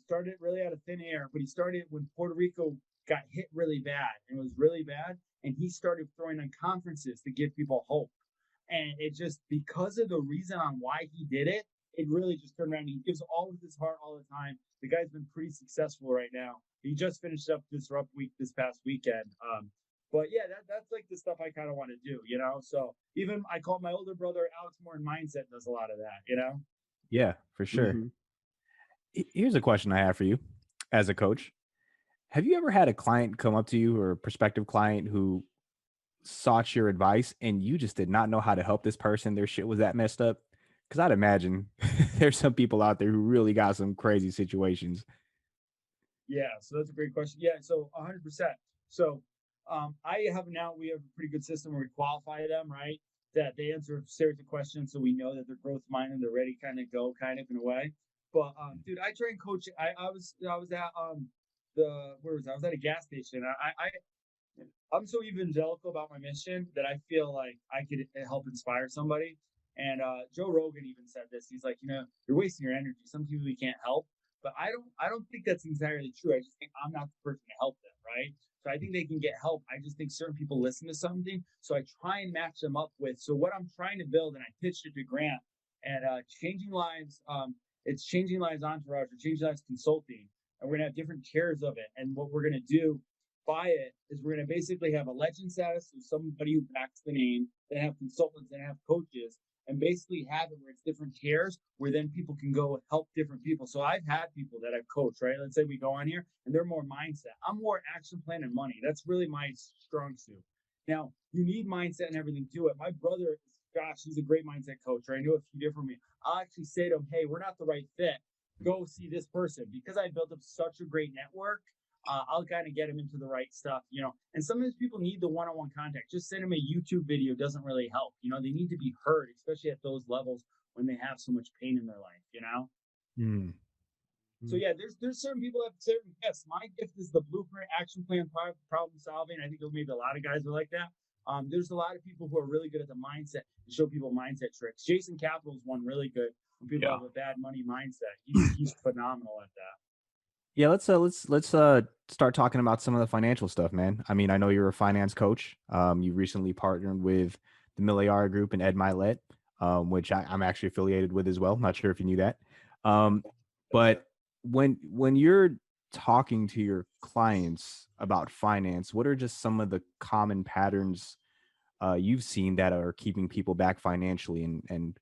Started it really out of thin air, but he started when Puerto Rico got hit really bad, and it was really bad. And he started throwing on conferences to give people hope. And it just because of the reason on why he did it, it really just turned around. He gives all of his heart all the time. The guy's been pretty successful right now. He just finished up Disrupt Week this past weekend. But yeah, that's like the stuff I kind of want to do, So even I call my older brother Alex Moore in Mindset does a lot of that. Yeah, for sure. Mm-hmm. Here's a question I have for you as a coach. Have you ever had a client come up to you or a prospective client who sought your advice and you just did not know how to help this person? Their shit was that messed up? Because I'd imagine there's some people out there who really got some crazy situations. Yeah, so that's a great question. Yeah, so 100%. So we have a pretty good system where we qualify them, right? That they answer a series of questions so we know that they're growth minded, they're ready to kind of go kind of in a way. But dude, I train coach. I was at I was at a gas station. I'm so evangelical about my mission that I feel like I could help inspire somebody. And Joe Rogan even said this. He's like, you're wasting your energy. Some people you can't help, but I don't think that's entirely true. I just think I'm not the person to help them, right? So I think they can get help. I just think certain people listen to something, so I try and match them up with. So what I'm trying to build, and I pitched it to Grant, and Changing Lives. It's Changing Lives Entourage or Changing Lives Consulting, and we're gonna have different tiers of it. And what we're gonna do by it is we're going to basically have a legend status of somebody who backs the name, then have consultants, then have coaches, and basically have it where it's different tiers where then people can go help different people. So I've had people that I've coached, right? Let's say we go on here and they're more mindset. I'm more action plan and money. That's really my strong suit. Now, you need mindset and everything to it. My brother, gosh, he's a great mindset coach, right? I know a few different me. I'll actually say to him, hey, we're not the right fit. Go see this person. Because I built up such a great network, I'll kind of get them into the right stuff, And sometimes people need the one-on-one contact. Just send them a YouTube video doesn't really help. They need to be heard, especially at those levels when they have so much pain in their life, Mm. So yeah, there's certain people that have certain gifts. My gift is the blueprint, action plan, problem solving. I think maybe a lot of guys are like that. There's a lot of people who are really good at the mindset and show people mindset tricks. Jason Capital is one really good when people have a bad money mindset. He's phenomenal at that. Yeah, let's start talking about some of the financial stuff, man. I mean, I know you're a finance coach. You recently partnered with the Milliard Group and Ed Milet, which I'm actually affiliated with as well. Not sure if you knew that. But when you're talking to your clients about finance, what are just some of the common patterns you've seen that are keeping people back financially, and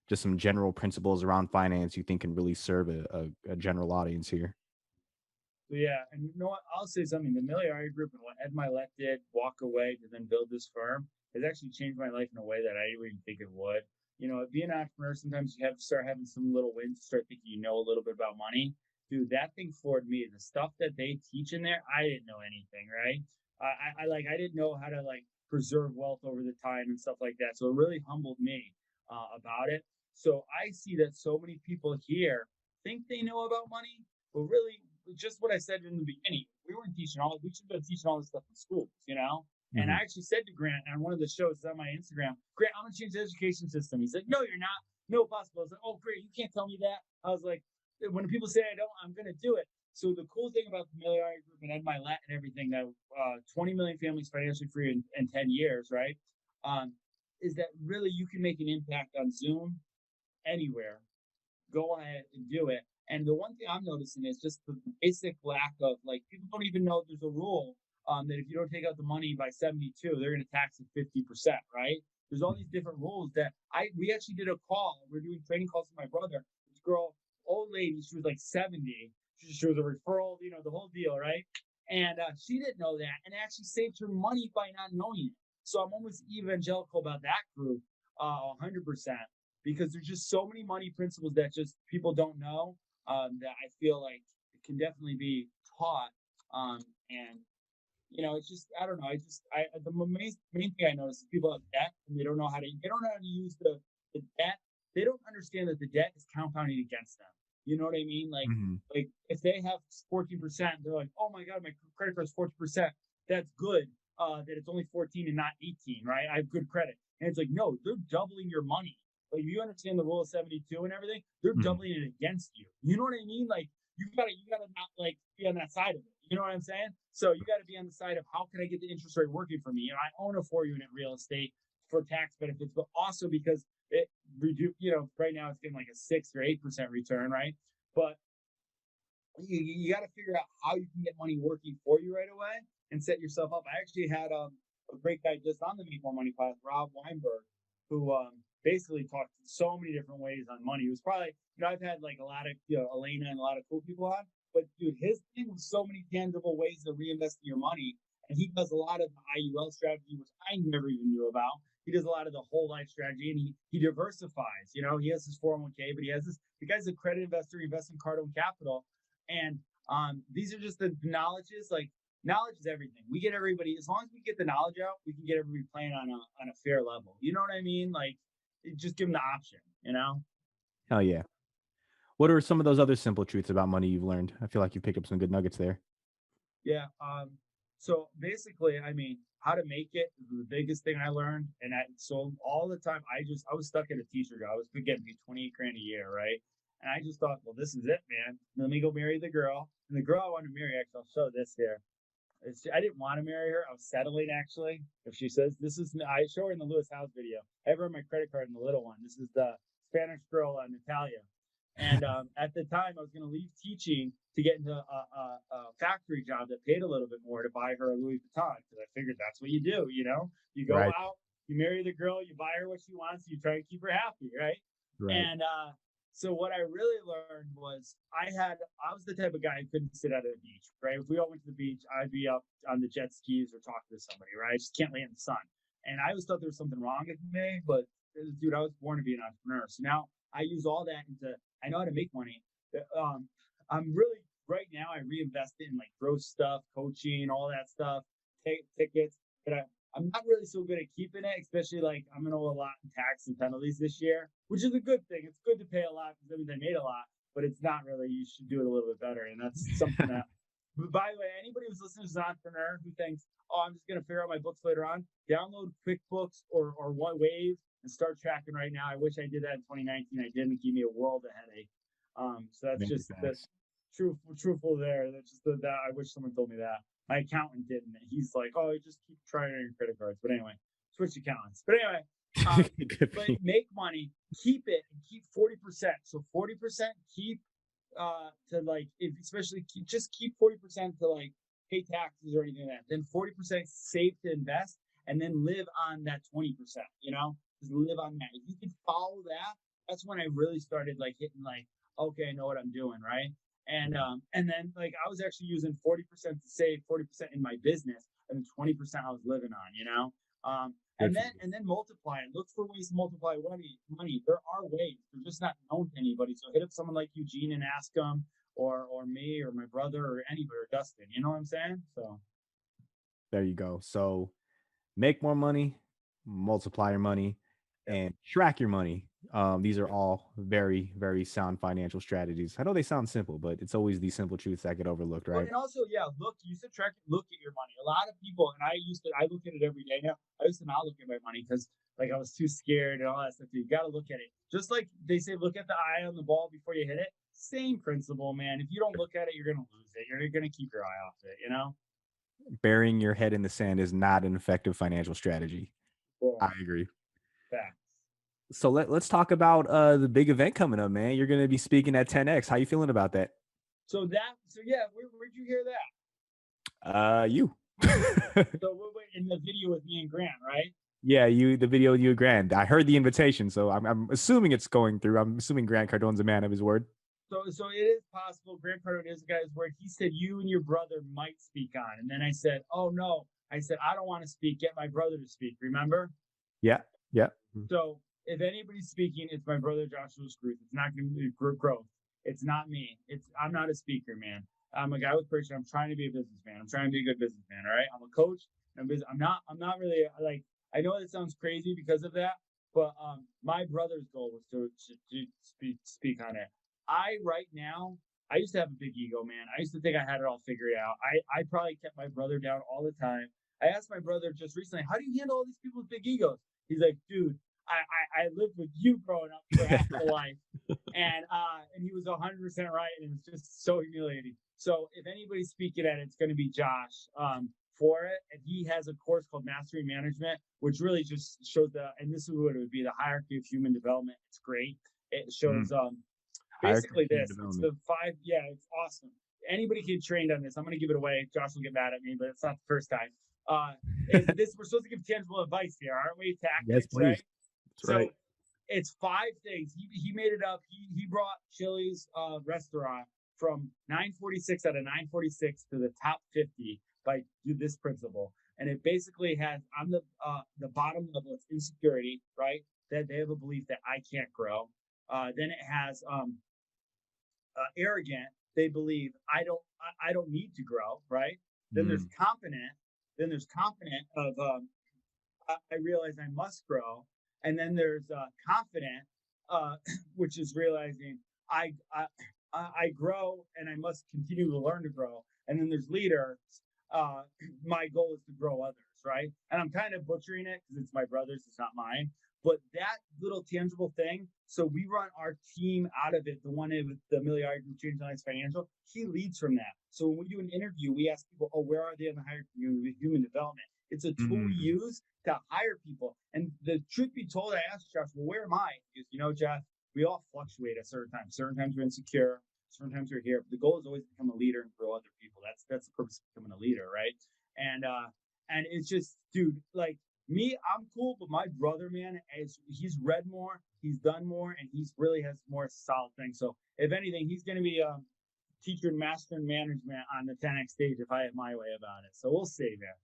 just some general principles around finance you think can really serve a general audience here? So yeah, and you know what? I'll say something. The Milliard Group and what Ed Milet did, walk away to then build this firm, has actually changed my life in a way that I didn't think it would. Being an entrepreneur, sometimes you have to start having some little wins to start thinking a little bit about money. Dude, that thing floored me. The stuff that they teach in there, I didn't know anything, right? I didn't know how to preserve wealth over the time and stuff like that. So it really humbled me about it. So I see that so many people here think they know about money, but really, just what I said in the beginning, we should have been teaching all this stuff in schools, And I actually said to Grant on one of the shows on my Instagram, Grant, I'm gonna change the education system. He's like, no, you're not. No possible. I was like, oh, great, you can't tell me that. I was like, when people say I don't, I'm gonna do it. So the cool thing about the Milliard Group and Ed Milet and everything, that 20 million families financially free in 10 years, right? Is that really you can make an impact on Zoom anywhere. Go ahead and do it. And the one thing I'm noticing is just the basic lack of people don't even know there's a rule that if you don't take out the money by 72, they're going to tax it 50%, right? There's all these different rules that we actually did a call. We're doing training calls with my brother. This girl, old lady, she was 70. She was a referral, the whole deal, right? And she didn't know that, and actually saved her money by not knowing it. So I'm almost evangelical about that group, 100%. because there's just so many money principles that just people don't know, that I feel like it can definitely be taught. And it's just, I don't know. The main thing I notice is people have debt and they don't know how to use the debt. They don't understand that the debt is compounding against them. You know what I mean? Like, Mhm. like if they have 14%, they're like, oh my God, my credit card is 14%. That's good. That it's only 14 and not 18, right? I have good credit. And it's like, no, they're doubling your money. Like, if you understand the rule of 72 and everything, they're Mhm. doubling it against you. You know what I mean? Like, you gotta not like be on that side of it. You know what I'm saying? So you gotta be on the side of, how can I get the interest rate working for me? I own a 4-unit real estate for tax benefits, but also because it right now it's getting like a 6 or 8% return, right? But you got to figure out how you can get money working for you right away and set yourself up. I actually had a great guy just on the Make More Money class, Rob Weinberg, who basically talked so many different ways on money. It was probably, I've had like a lot of, Elena and a lot of cool people on, but dude, his thing was so many tangible ways of reinvesting your money. And he does a lot of the IUL strategy, which I never even knew about. He does a lot of the whole life strategy, and he diversifies. He has his 401k, but the guy's a credit investor, he invests in Cardone Capital. And these are just the knowledges. Like, knowledge is everything. We get everybody, as long as we get the knowledge out, we can get everybody playing on a fair level. You know what I mean? Like, just give them the option. Hell yeah. What are some of those other simple truths about money you've learned? I feel like you picked up some good nuggets there. Yeah. So basically, I mean, how to make it is the biggest thing I learned. And so all the time, I was stuck at a teacher job. I was getting me 28 grand a year, right? And I just thought, well, this is it, man. Let me go marry the girl. And the girl I wanted to marry, actually, I'll show this here. I didn't want to marry her. I was settling, actually. If she says, I show her in the Lewis House video. I have her on my credit card in the little one. This is the Spanish girl, Natalia. And at the time, I was going to leave teaching to get into a factory job that paid a little bit more to buy her a Louis Vuitton, because I figured that's what you do, You go Right. out, you marry the girl, you buy her what she wants, you try to keep her happy, right? Right. And so what I really learned was I was the type of guy who couldn't sit at a beach, right? If we all went to the beach, I'd be up on the jet skis or talking to somebody, right? I just can't lay in the sun. And I always thought there was something wrong with me, but dude, I was born to be an entrepreneur. So now I use all that I know how to make money. I'm really, right now, I reinvest in like growth stuff, coaching, all that stuff, tickets, but I'm not really so good at keeping it, especially like I'm going to owe a lot in tax and penalties this year, which is a good thing. It's good to pay a lot because that means I made a lot, but it's not really, you should do it a little bit better. And that's something that, by the way, anybody who's listening is an entrepreneur who thinks, oh, I'm just going to figure out my books later on, download QuickBooks or Wave and start tracking right now. I wish I did that in 2019. I didn't. Give me a world of headache. So that's just that's truthful there. That's just that I wish someone told me that. My accountant didn't. He's like, oh, just keep trying on your credit cards. But anyway, switch accountants. But anyway, but make money, keep it, and keep 40%. So 40% keep to like, especially just keep 40% to like pay taxes or anything like that. Then 40% save to invest, and then live on that 20%. Just live on that. If you can follow that, that's when I really started like hitting like, okay, I know what I'm doing, right? And then like I was actually using 40% to save, 40% in my business, and then 20% I was living on, and then multiply it. Look for ways to multiply money. There are ways. They're just not known to anybody. So hit up someone like Eugene and ask them, or me, or my brother, or anybody, or Dustin. You know what I'm saying? So there you go. So make more money, multiply your money, and track your money. These are all very, very sound financial strategies. I know they sound simple, but it's always these simple truths that get overlooked, right? And also, look, you should look at your money. A lot of people, and I look at it every day now. I used to not look at my money because like I was too scared and all that stuff. You got to look at it. Just like they say, look at the eye on the ball before you hit it. Same principle, man. If you don't look at it, you're going to lose it. You're going to keep your eye off it, Burying your head in the sand is not an effective financial strategy. Cool. I agree. Facts. So let's talk about the big event coming up, man. You're going to be speaking at 10X. How you feeling about that? So yeah, where'd you hear that? You. So in the video with me and Grant, right? Yeah, the video with you and Grant. I heard the invitation, so I'm assuming it's going through. I'm assuming Grant Cardone's a man of his word. So it is possible. Grant Cardone is a guy's word. He said you and your brother might speak on, and then I said, oh no. I said I don't want to speak. Get my brother to speak. Remember? Yeah. So if anybody's speaking, it's my brother Joshua Scrooge. It's not going to be growth. It's not me. I'm not a speaker, man. I'm a guy with pressure. I'm trying to be a businessman. I'm trying to be a good businessman. All right. I'm a coach. I'm not really like. I know that sounds crazy because of that, but my brother's goal was to speak on it. Right now, I used to have a big ego, man. I used to think I had it all figured out. I probably kept my brother down all the time. I asked my brother just recently, how do you handle all these people with big egos? He's like, dude, I lived with you growing up for half my life. And he was 100% right, and it's just so humiliating. So if anybody's speaking at it, it's going to be Josh for it. And he has a course called Mastery Management, which really just shows and this is what it would be, the hierarchy of human development. It's great. It shows basically this. It's the 5, it's awesome. Anybody can get trained on this. I'm going to give it away. Josh will get mad at me, but it's not the first time. We're supposed to give tangible advice here, aren't we? Tactics, yes, please. right? That's right. So it's 5 things. He made it up. He brought Chili's restaurant from 946 out of 946 to the top 50 by this principle. And it basically has on the bottom level, it's insecurity, right? That they have a belief that I can't grow. Then it has arrogant. They believe I don't need to grow, right? Then there's confident. Then there's confident of I realize I must grow. And then there's confident, which is realizing I grow and I must continue to learn to grow. And then there's leader. My goal is to grow others, right? And I'm kind of butchering it because it's my brother's, it's not mine. But that little tangible thing, so we run our team out of it, the one with the $1 million Group Change Alliance Financial, he leads from that. So when we do an interview, we ask people, where are they in the hierarchy of human development? It's a tool we use to hire people. And the truth be told, I asked Josh, well, where am I? Because, Jeff, we all fluctuate at certain times. Certain times we're insecure. Certain times we're here. But the goal is always to become a leader and grow other people. That's the purpose of becoming a leader, right? And it's just, dude, like me, I'm cool, but my brother, man, he's read more, he's done more, and he's really has more solid things. So if anything, he's going to be teacher and master in management on the 10X stage if I have my way about it. So we'll see there.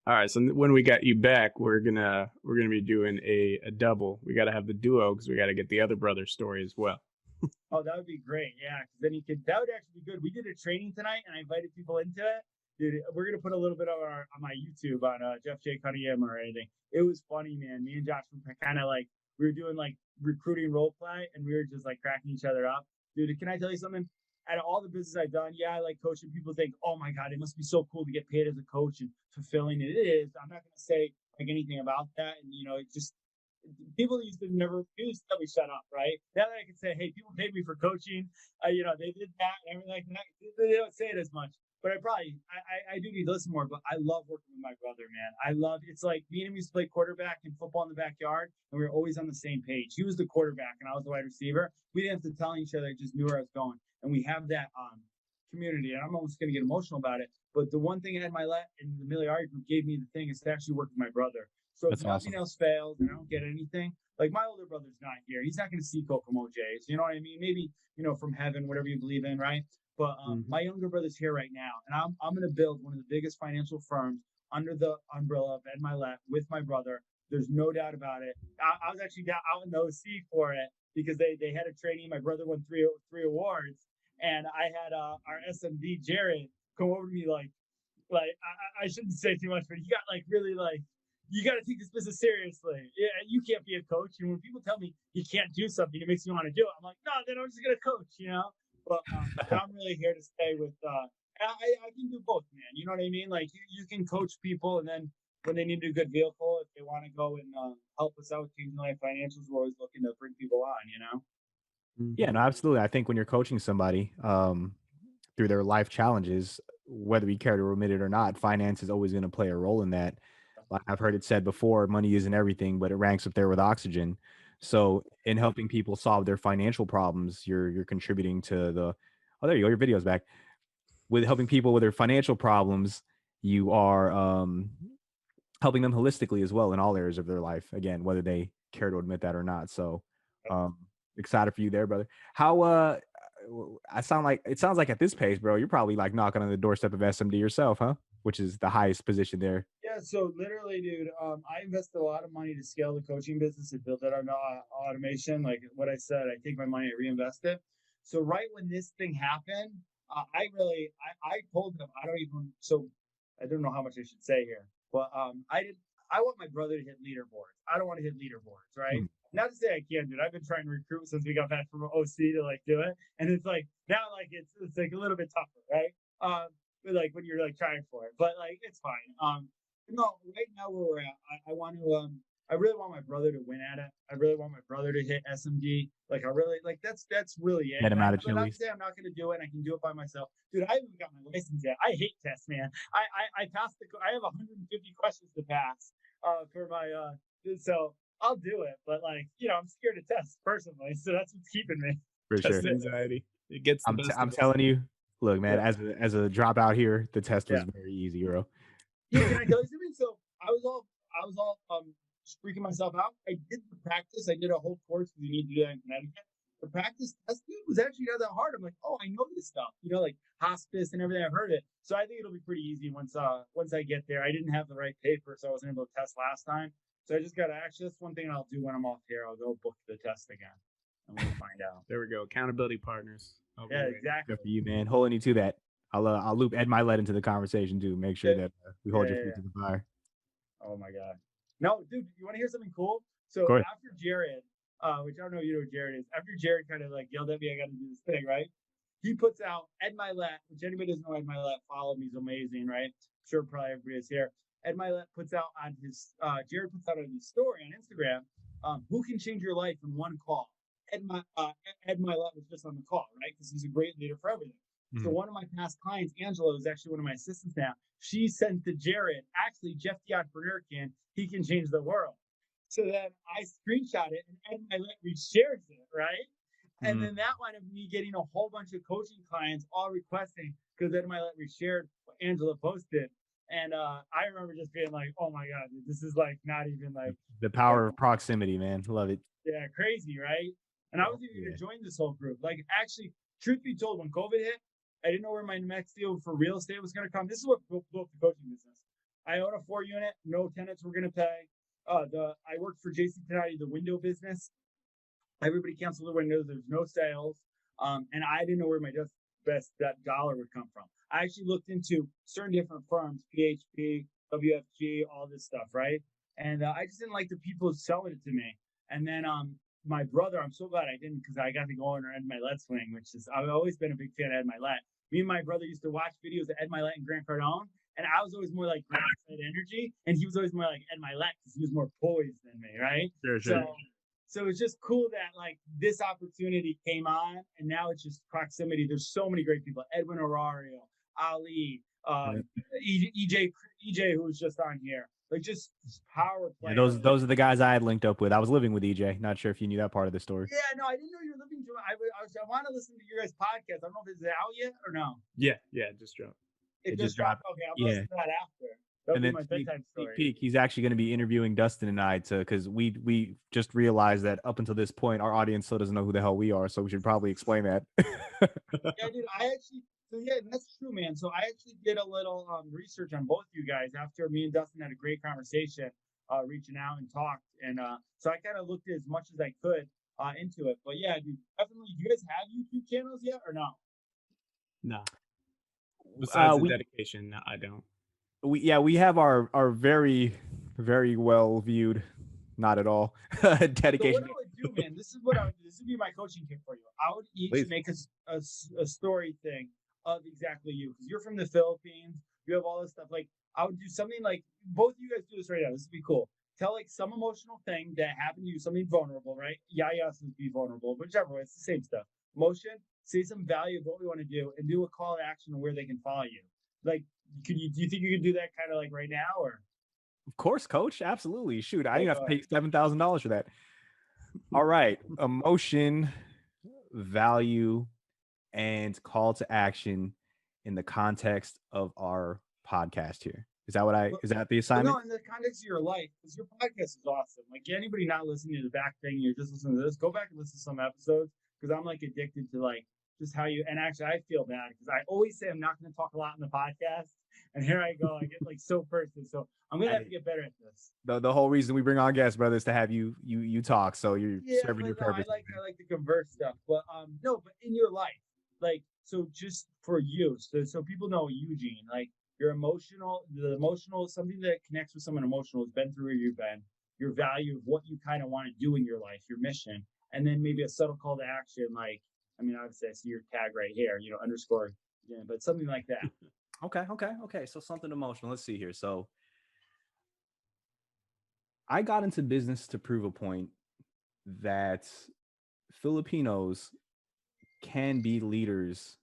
All right, so when we got you back, we're gonna be doing a double. We got to have the duo because we got to get the other brother's story as well. Oh, that would be great. Yeah, because then that would actually be good. We did a training tonight, and I invited people into it. Dude, we're gonna put a little bit of on my YouTube on Jeff J. Cunningham or anything. It was funny, man. Me and Josh were kind of like we were doing like recruiting role play, and we were just like cracking each other up. Dude, can I tell you something? Out of all the business I've done, I like coaching. People think, oh my God, it must be so cool to get paid as a coach and fulfilling. It is. I'm not going to say like anything about that. And, it just, people used to tell me shut up, right? Now that I can say, hey, people paid me for coaching. They did that and everything like that. They don't say it as much. But I do need to listen more, but I love working with my brother, man. It's like me and him used to play quarterback in football in the backyard, and we were always on the same page. He was the quarterback, and I was the wide receiver. We didn't have to tell each other, I just knew where I was going. And we have that community, and I'm almost going to get emotional about it. But the one thing I had my and the Miliari group gave me the thing is to actually work with my brother. So if nothing else fails and I don't get anything, like my older brother's not here. He's not going to see Kokomo Jays. You know what I mean? Maybe, from heaven, whatever you believe in, right? But my younger brother's here right now, and I'm going to build one of the biggest financial firms under the umbrella of Ed Milet with my brother. There's no doubt about it. I was actually out in the OC for it because they had a training. My brother won three awards, and I had our SMD Jared come over to me like I shouldn't say too much, but he got really you got to take this business seriously. Yeah, you can't be a coach. And when people tell me you can't do something, it makes me want to do it. I'm like, no, then I'm just gonna coach, But I'm really here to stay with. I can do both, man. You know what I mean? Like you can coach people, and then when they need a good vehicle, if they want to go and help us out with Changing Life Financials, we're always looking to bring people on. Yeah, no, absolutely. I think when you're coaching somebody through their life challenges, whether you care to admit it or not, finance is always going to play a role in that. I've heard it said before, money isn't everything, but it ranks up there with oxygen. So in helping people solve their financial problems, you're contributing to there you go, your video's back. With helping people with their financial problems, you are helping them holistically as well in all areas of their life. Again, whether they care to admit that or not. So excited for you there, brother. How it sounds like at this pace, bro, you're probably like knocking on the doorstep of SMD yourself, huh? which is the highest position there. Yeah, so literally, dude, I invested a lot of money to scale the coaching business and build that on automation. Like what I said, I take my money and reinvest it. So right when this thing happened, I told them I don't know how much I should say here, but I want my brother to hit leaderboards. I don't want to hit leaderboards, right? Not to say I can't do it. I've been trying to recruit since we got back from OC to like do it, and it's like now like it's like a little bit tougher, right? But like when you're like trying for it, but like it's fine. No, right now where we're at, I want to I really want my brother to win at it. I really want my brother to hit SMD. Like I really like that's really it. Get him out of I'm not Chili's. saying I'm not going to do it. And I can do it by myself, dude. I haven't got my license yet. I hate tests, man. I passed I have 150 questions to pass for my so I'll do it. But like I'm scared to test personally, so that's what's keeping me. For sure. Test anxiety. It gets the best I'm of us. telling you, look, man, as a dropout here, the test was Yeah. very easy, bro. Yeah, can I tell you something? So I was all freaking myself out. I did the practice. I did a whole course because you need to do that in Connecticut. The practice test was actually not that hard. I'm like, oh, I know this stuff, like hospice and everything. I've heard it. So I think it'll be pretty easy once I get there. I didn't have the right paper, so I wasn't able to test last time. So I just got to that's one thing I'll do when I'm off here. I'll go book the test again and we'll find out. There we go. Accountability partners. Yeah, exactly. Good for you, man. Holding you to that. I'll loop Ed Milet into the conversation too. Make sure that we hold your feet to the fire. Oh my God. No, dude, you want to hear something cool? So Go ahead. after Jared, which I don't know you know who Jared is, after Jared kind of like yelled at me, I got to do this thing, right? He puts out Ed Milet, which anybody doesn't know Ed Milet, follow me, he's amazing, right? I'm sure probably everybody is here. Ed Milet puts out on his, Jared puts out on his story on Instagram, who can change your life in one call? Ed Milet was just on the call, right? Because he's a great leader for everything. So one of my past clients, Angela, who's actually one of my assistants now, she sent to Jared, actually, Jeff the entrepreneur he can change the world. So then I screenshot it and Ed Milet reshares it, right? And then that wound up me getting a whole bunch of coaching clients all requesting because Ed Milet reshared what Angela posted. And I remember just being like, oh my God, dude, this is like not even like the power of proximity, man. Love it. Yeah, crazy, right? And I was even going to join this whole group. Like, actually, truth be told, when COVID hit, I didn't know where my next deal for real estate was going to come. This is what built the coaching business. I own a 4-unit, no tenants were going to pay. I worked for JC Tenati, the window business. Everybody canceled their windows. There's no sales. And I didn't know where my best that dollar would come from. I actually looked into certain different firms, PHP, WFG, all this stuff, right? And I just didn't like the people selling it to me. And then my brother, I'm so glad I didn't because I got to go under Ed Milet swing, which is, I've always been a big fan of Ed Milet. Me and my brother used to watch videos of Ed Milet and Grant Cardone, and I was always more like Grant energy, and he was always more like Ed Milet because he was more poised than me, right? Sure. So it's just cool that like this opportunity came on, and now it's just proximity. There's so many great people: Edwin Orario, Ali, EJ, who was just on here. Like just power play. Yeah, those are the guys I had linked up with. I was living with EJ. Not sure if you knew that part of the story. Yeah, no, I didn't know you were living to. I want to listen to your guys' podcast. I don't know if it's out yet or no. Yeah, just dropped. It just dropped. Okay, I'll listen to that after. And then my bedtime story. peek, he's actually going to be interviewing Dustin and I because we just realized that up until this point our audience still doesn't know who the hell we are, so we should probably explain that. Yeah, dude, that's true, man. So I actually did a little research on both you guys after me and Dustin had a great conversation, reaching out and talked, and so I kind of looked as much as I could into it. But yeah, dude, definitely. Do you guys have YouTube channels yet or no? No. Besides the dedication, no, I don't. We have our very, very well viewed, not at all dedication. So what I would do, man, this would be my coaching tip for you. I would each make a story thing of exactly you, because you're from the Philippines, you have all this stuff. Like I would do something like both of you guys do this right now. This would be cool. Tell like some emotional thing that happened to you, something vulnerable, right? Yeah, would be vulnerable, whichever way, it's the same stuff. Emotion, say some value of what we want to do, and do a call to action on where they can follow you. Like, do you think you could do that kind of like right now, or? Of course, coach. Absolutely. Shoot, I didn't have to pay $7,000 for that. All right. Emotion, value, and call to action in the context of our podcast here. Is that the assignment? No, in the context of your life, because your podcast is awesome. Like anybody not listening to the back thing, you're just listening to this, go back and listen to some episodes, because I'm like addicted to like just how you, and actually I feel bad because I always say I'm not going to talk a lot in the podcast, And here I go. I get like so personal. So I'm gonna have to get better at this. The whole reason we bring on guests, brother, is to have you talk. So you're Yeah, serving but your no, purpose. I like the converse stuff. But no, but in your life, like so just for you, so people know Eugene, like your the emotional something that connects with someone emotional has been through where you've been, your value of what you kind of want to do in your life, your mission, and then maybe a subtle call to action, like I mean, obviously I see your tag right here, underscore, yeah, but something like that. Okay. So something emotional. Let's see here. So I got into business to prove a point that Filipinos can be leaders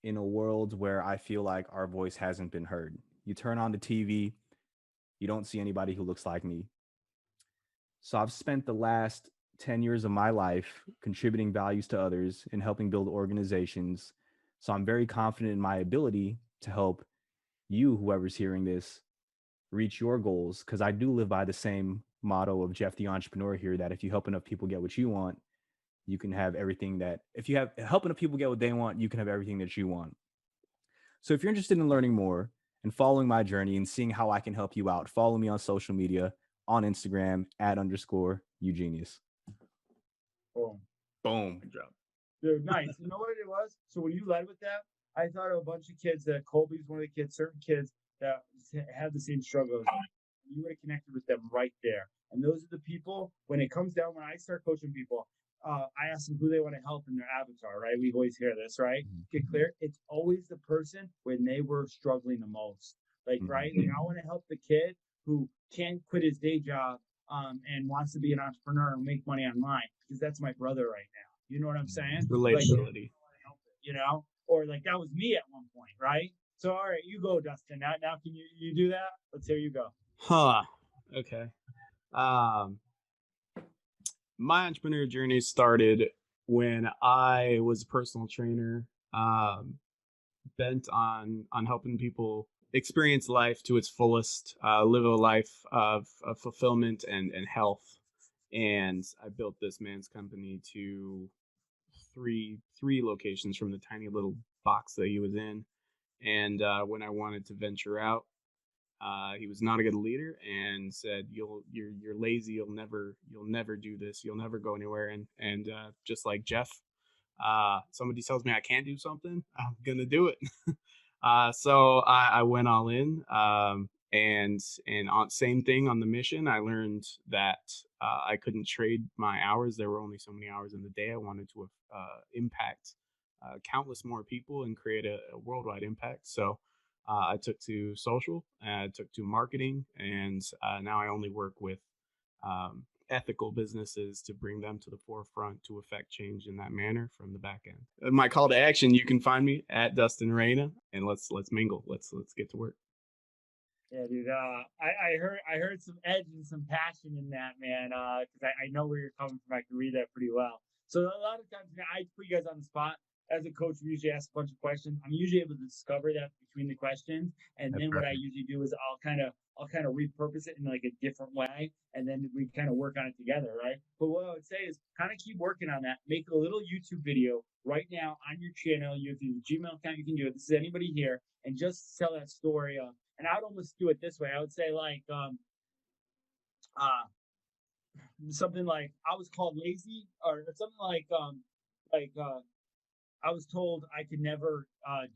in a world where I feel like our voice hasn't been heard. You turn on the TV, you don't see anybody who looks like me. So I've spent the last 10 years of my life contributing values to others and helping build organizations. So I'm very confident in my ability to help you, whoever's hearing this, reach your goals. Because I do live by the same motto of Jeff the Entrepreneur here, that if you help enough people get what you want, you can have everything that, if you have help enough people get what they want, you can have everything that you want. So if you're interested in learning more and following my journey and seeing how I can help you out, follow me on social media on Instagram @_Eugenius. Boom. Boom. Dude, nice. You know what it was? So when you led with that, I thought of a bunch of kids that Colby's one of the kids, certain kids that have the same struggles. You would have connected with them right there. And those are the people, when it comes down, when I start coaching people, I ask them who they want to help in their avatar, right? We always hear this, right? Get clear. It's always the person when they were struggling the most. Like, right? Like, I want to help the kid who can't quit his day job and wants to be an entrepreneur and make money online, because that's my brother right now. You know what I'm saying? Relatability. Like, or like that was me at one point, right? So, all right, you go, Dustin. Now can you do that? Let's hear you go. Okay. My entrepreneur journey started when I was a personal trainer, bent on helping people experience life to its fullest, live a life of fulfillment and health. And I built this man's company to three locations from the tiny little box that he was in. And when I wanted to venture out, he was not a good leader and said, you're lazy, you'll never do this, you'll never go anywhere. And just like Jeff, somebody tells me I can't do something, I'm gonna do it. So I went all in, and on same thing on the mission. I learned that I couldn't trade my hours. There were only so many hours in the day. I wanted to impact countless more people and create a worldwide impact. So I took to social, I took to marketing, and now I only work with ethical businesses to bring them to the forefront to affect change in that manner from the back end. My call to action, you can find me at Dustin Reyna, and let's mingle. Let's get to work. Yeah, dude. I heard some edge and some passion in that, man. Because I know where you're coming from. I can read that pretty well. So a lot of times, I put you guys on the spot. As a coach, we usually ask a bunch of questions. I'm usually able to discover that between the questions, and then what I usually do is I'll kind of repurpose it in like a different way, and then we kind of work on it together, right? But what I would say is kind of keep working on that. Make a little YouTube video right now on your channel. If you have a Gmail account, you can do it. This is anybody here, and just tell that story. And I would almost do it this way. I would say like something like I was called lazy, or something like I was told I could never I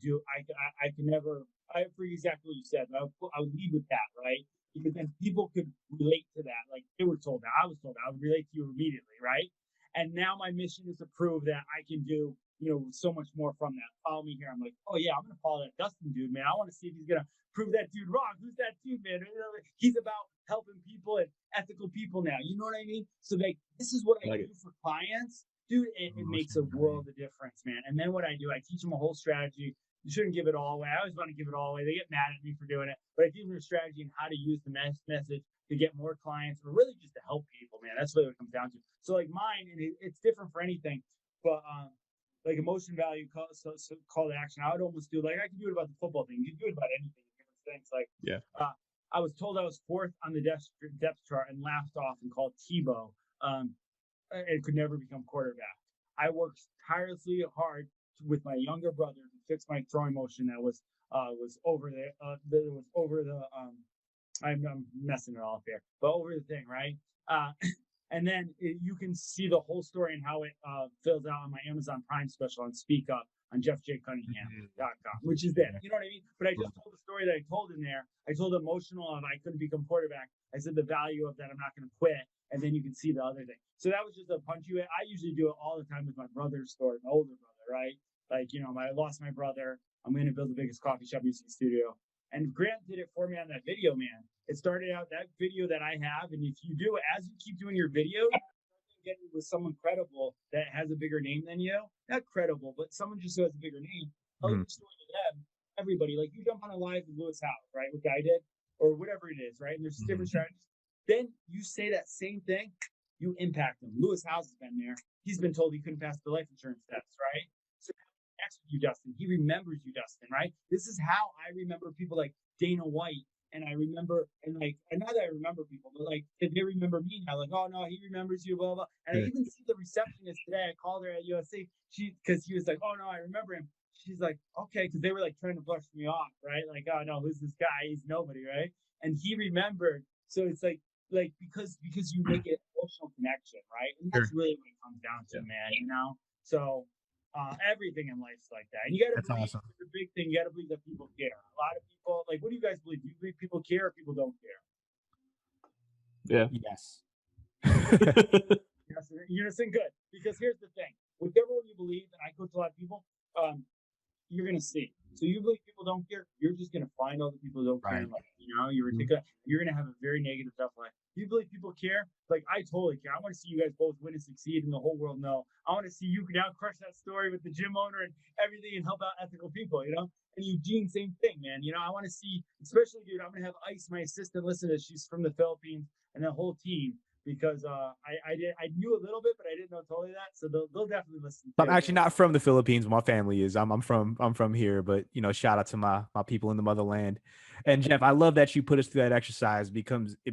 forget exactly what you said, but I would lead with that, right? Because then people could relate to that. Like they were told that, I was told that, I would relate to you immediately, right? And now my mission is to prove that I can do, so much more from that. Follow me here. I'm like, oh yeah, I'm gonna follow that Dustin dude, man. I want to see if he's gonna prove that dude wrong. Who's that dude, man? He's about helping people and ethical people now. You know what I mean? So like, this is what I do for clients. Dude, it makes a world of difference, man. And then what I do, I teach them a whole strategy. You shouldn't give it all away. I always want to give it all away. They get mad at me for doing it. But I teach them a strategy and how to use the message to get more clients, or really just to help people, man. That's really what it comes down to. So like mine, and it's different for anything, but like emotion value call to action, I would almost do, like, I can do it about the football thing. You can do it about anything, different things. Like, I was told I was fourth on the depth chart and laughed off and called Tebow. And could never become quarterback. I worked tirelessly hard with my younger brother to fix my throwing motion that was over there. That was over the I'm messing it all up here, but over the thing, right? And then you can see the whole story and how it fills out on my Amazon Prime special on Speak Up on jeffjcunningham.com, which is there. You know what I mean? But I just told the story that I told in there. I told emotional of I couldn't become quarterback. I said the value of that I'm not going to quit. And then you can see the other thing. So that was just a punch you. I usually do it all the time with my brother's story, my older brother, right? Like, I lost my brother. I'm going to build the biggest coffee shop music studio. And Grant did it for me on that video, man. It started out that video that I have. And if you do, as you keep doing your videos, getting with someone credible that has a bigger name than you, not credible, but someone just who has a bigger name, tell your story to them, everybody. Like you jump on a live with Lewis Howes, right? What Guy did, or whatever it is, right? And there's different strategies. Then you say that same thing, you impact him. Lewis Howes has been there. He's been told he couldn't pass the life insurance test, right? So next with you, Dustin. He remembers you, Dustin, right? This is how I remember people like Dana White. And I remember, and not that I remember people, but like, they remember me now. Like, oh no, he remembers you, blah, blah. And I even see the receptionist today. I called her at USC. Because he was like, oh no, I remember him. She's like, okay, because they were like trying to brush me off, right? Like, oh no, who's this guy? He's nobody, right? And he remembered. So it's like because you make an emotional connection, right? And that's really what it comes down to, man. So everything in life's like that. And you got to believe the big thing. You got to believe that people care. A lot of people, like, what do you guys believe? Do you believe people care or people don't care? Yeah. Yes. Yes, unison, good. Because here's the thing: whichever one you believe, and I coach a lot of people, you're gonna see. So you believe people don't care, you're just gonna find all the people who don't care. Like, you're ridiculous. You're gonna have a very negative self-life. You believe people care? Like, I totally care. I want to see you guys both win and succeed, and the whole world know. I want to see you now crush that story with the gym owner and everything, and help out ethical people. And Eugene, same thing, man. I want to see, especially, dude. I'm gonna have Ice, my assistant, listen to this. She's from the Philippines, and the whole team. Because I knew a little bit, but I didn't know totally that. So they'll definitely listen. I'm actually not from the Philippines. My family is. I'm from here, but shout out to my people in the motherland. And Jeff, I love that you put us through that exercise. It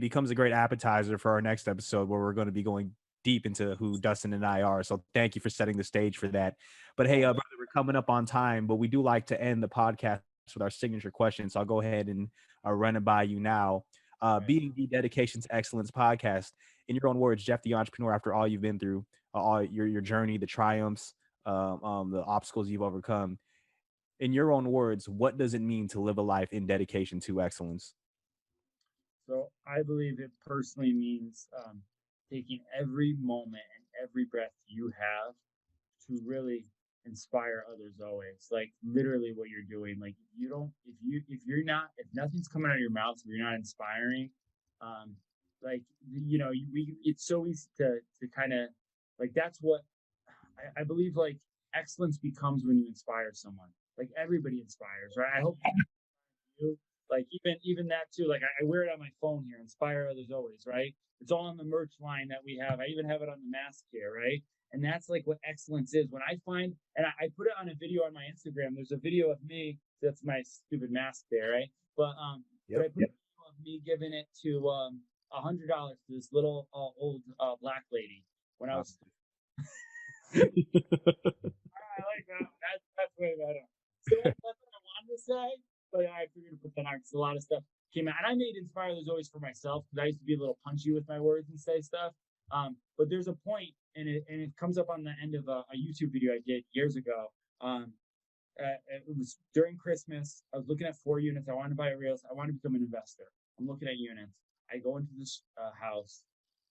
becomes a great appetizer for our next episode, where we're going to be going deep into who Dustin and I are. So thank you for setting the stage for that. But hey, brother, we're coming up on time, but we do like to end the podcast with our signature question. So I'll go ahead and run it by you now. Being the Dedication to Excellence podcast, in your own words, Jeff the entrepreneur, after all you've been through, all your journey, the triumphs, the obstacles you've overcome, in your own words, what does it mean to live a life in dedication to excellence? So I believe it personally means taking every moment and every breath you have to really inspire others always. Like literally what you're doing. Like if nothing's coming out of your mouth, if you're not inspiring, it's so easy to kind of like, that's what I believe, like excellence becomes when you inspire someone. Like everybody inspires, right? I hope you, like even that too. Like I wear it on my phone here, inspire others always, right? It's all on the merch line that we have. I even have it on the mask here, right? And that's like what excellence is. When I find, and I put it on a video on my Instagram. There's a video of me. That's my stupid mask there, right? But but I put a video of me giving it to $100 to this little old black lady when I was. I like that. That's way better. So that's what I wanted to say, but I figured to put that on because a lot of stuff came out, and I made Inspire Those always for myself because I used to be a little punchy with my words and say stuff. But there's a point, and it comes up on the end of a YouTube video I did years ago. It was during Christmas. I was looking at 4 units. I wanted to buy a real estate. I wanted to become an investor. I'm looking at units. I go into this house.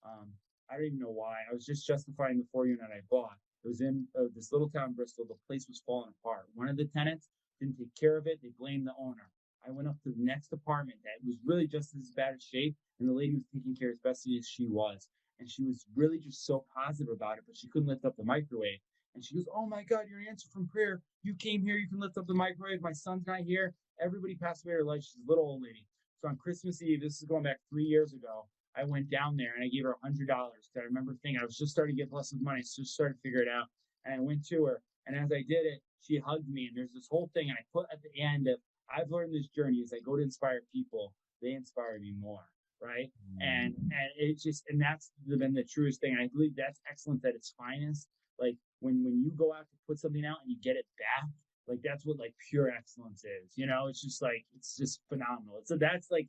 I don't even know why. I was just justifying the 4 unit I bought. It was in this little town, Bristol. The place was falling apart. One of the tenants didn't take care of it. They blamed the owner. I went up to the next apartment that was really just as bad a shape, and the lady was taking care as best as she was. And she was really just so positive about it, but she couldn't lift up the microwave. And she goes, "Oh my God, you're an answer from prayer. You came here, you can lift up the microwave. My son's not here." Everybody passed away her life. She's a little old lady. So on Christmas Eve, this is going back 3 years ago, I went down there and I gave her $100. I remember thinking, I was just starting to get blessed with money, so just started to figure it out. And I went to her, and as I did it, she hugged me. And there's this whole thing, and I put at the end of, I've learned this journey as I go to inspire people, they inspire me more, right? And it's just, and that's been the truest thing. And I believe that's excellence at its finest. Like when you go out to put something out and you get it back, like that's what like pure excellence is. It's just like it's just phenomenal. So that's like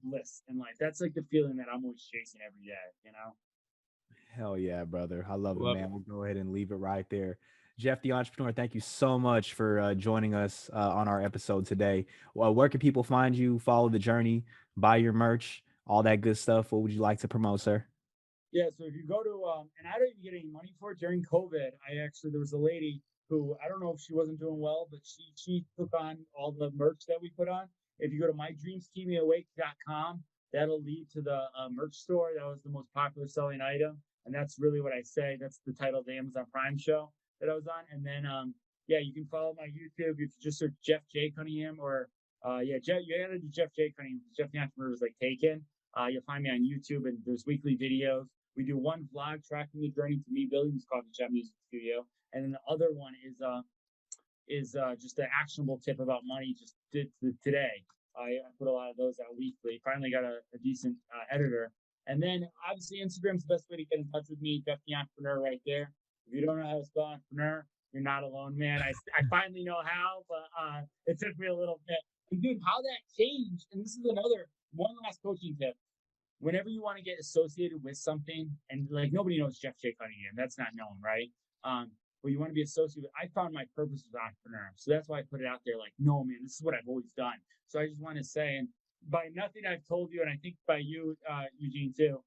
bliss in life. That's like the feeling that I'm always chasing every day. Hell yeah, brother. I love it, Love man. it. We'll go ahead and leave it right there. Jeff, the entrepreneur, thank you so much for joining us on our episode today. Well, where can people find you, follow the journey, buy your merch, all that good stuff? What would you like to promote, sir? Yeah, so if you go to and I don't even get any money for it during COVID. There was a lady who I don't know if she wasn't doing well, but she took on all the merch that we put on. If you go to mydreamskeepmeawake.com, that'll lead to the merch store. That was the most popular selling item, and that's really what I say. That's the title of the Amazon Prime show that I was on. And then yeah, you can follow my YouTube if you just search Jeff J Cunningham or Jeff. You gotta do Jeff J Cunningham. Jeff the Entrepreneur was like taken. You'll find me on YouTube, and there's weekly videos. We do one vlog tracking the journey to me building this coffee shop music studio, and then the other one is just an actionable tip about money. Just did today. I put a lot of those out weekly. Finally got a decent editor, and then obviously Instagram's the best way to get in touch with me. Jeff the Entrepreneur right there. If you don't know how to spell entrepreneur, you're not alone, man. I finally know how, but it took me a little bit. And dude, how that changed, and this is one last coaching tip. Whenever you want to get associated with something, and like nobody knows Jeff J Cunningham, that's not known, right? But you want to be associated with, I found my purpose as an entrepreneur. So that's why I put it out there like, no, man, this is what I've always done. So I just want to say, and by nothing I've told you, and I think by you, Eugene, too,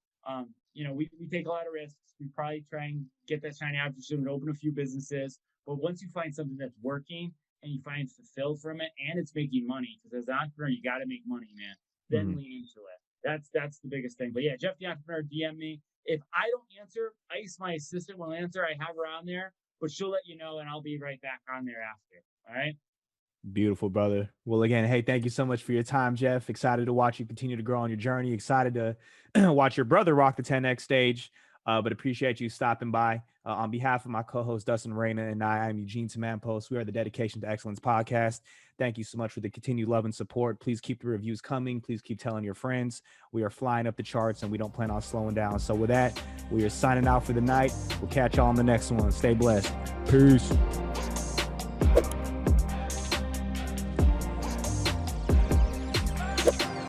we take a lot of risks. We probably try and get that shiny object soon and open a few businesses. But once you find something that's working and you find fulfilled from it and it's making money, because as an entrepreneur, you got to make money, man, then lean into it. That's the biggest thing. But yeah, Jeff the Entrepreneur, DM me. If I don't answer, Ice, my assistant, will answer. I have her on there, but she'll let you know, and I'll be right back on there after. All right? Beautiful, brother. Well, again, hey, thank you so much for your time, Jeff. Excited to watch you continue to grow on your journey. Excited to watch your brother rock the 10X stage, but appreciate you stopping by. On behalf of my co-host, Dustin Reyna, and I'm Eugene Tamampos. We are the Dedication to Excellence podcast. Thank you so much for the continued love and support. Please keep the reviews coming. Please keep telling your friends. We are flying up the charts, and we don't plan on slowing down. So with that, we are signing out for the night. We'll catch y'all on the next one. Stay blessed. Peace.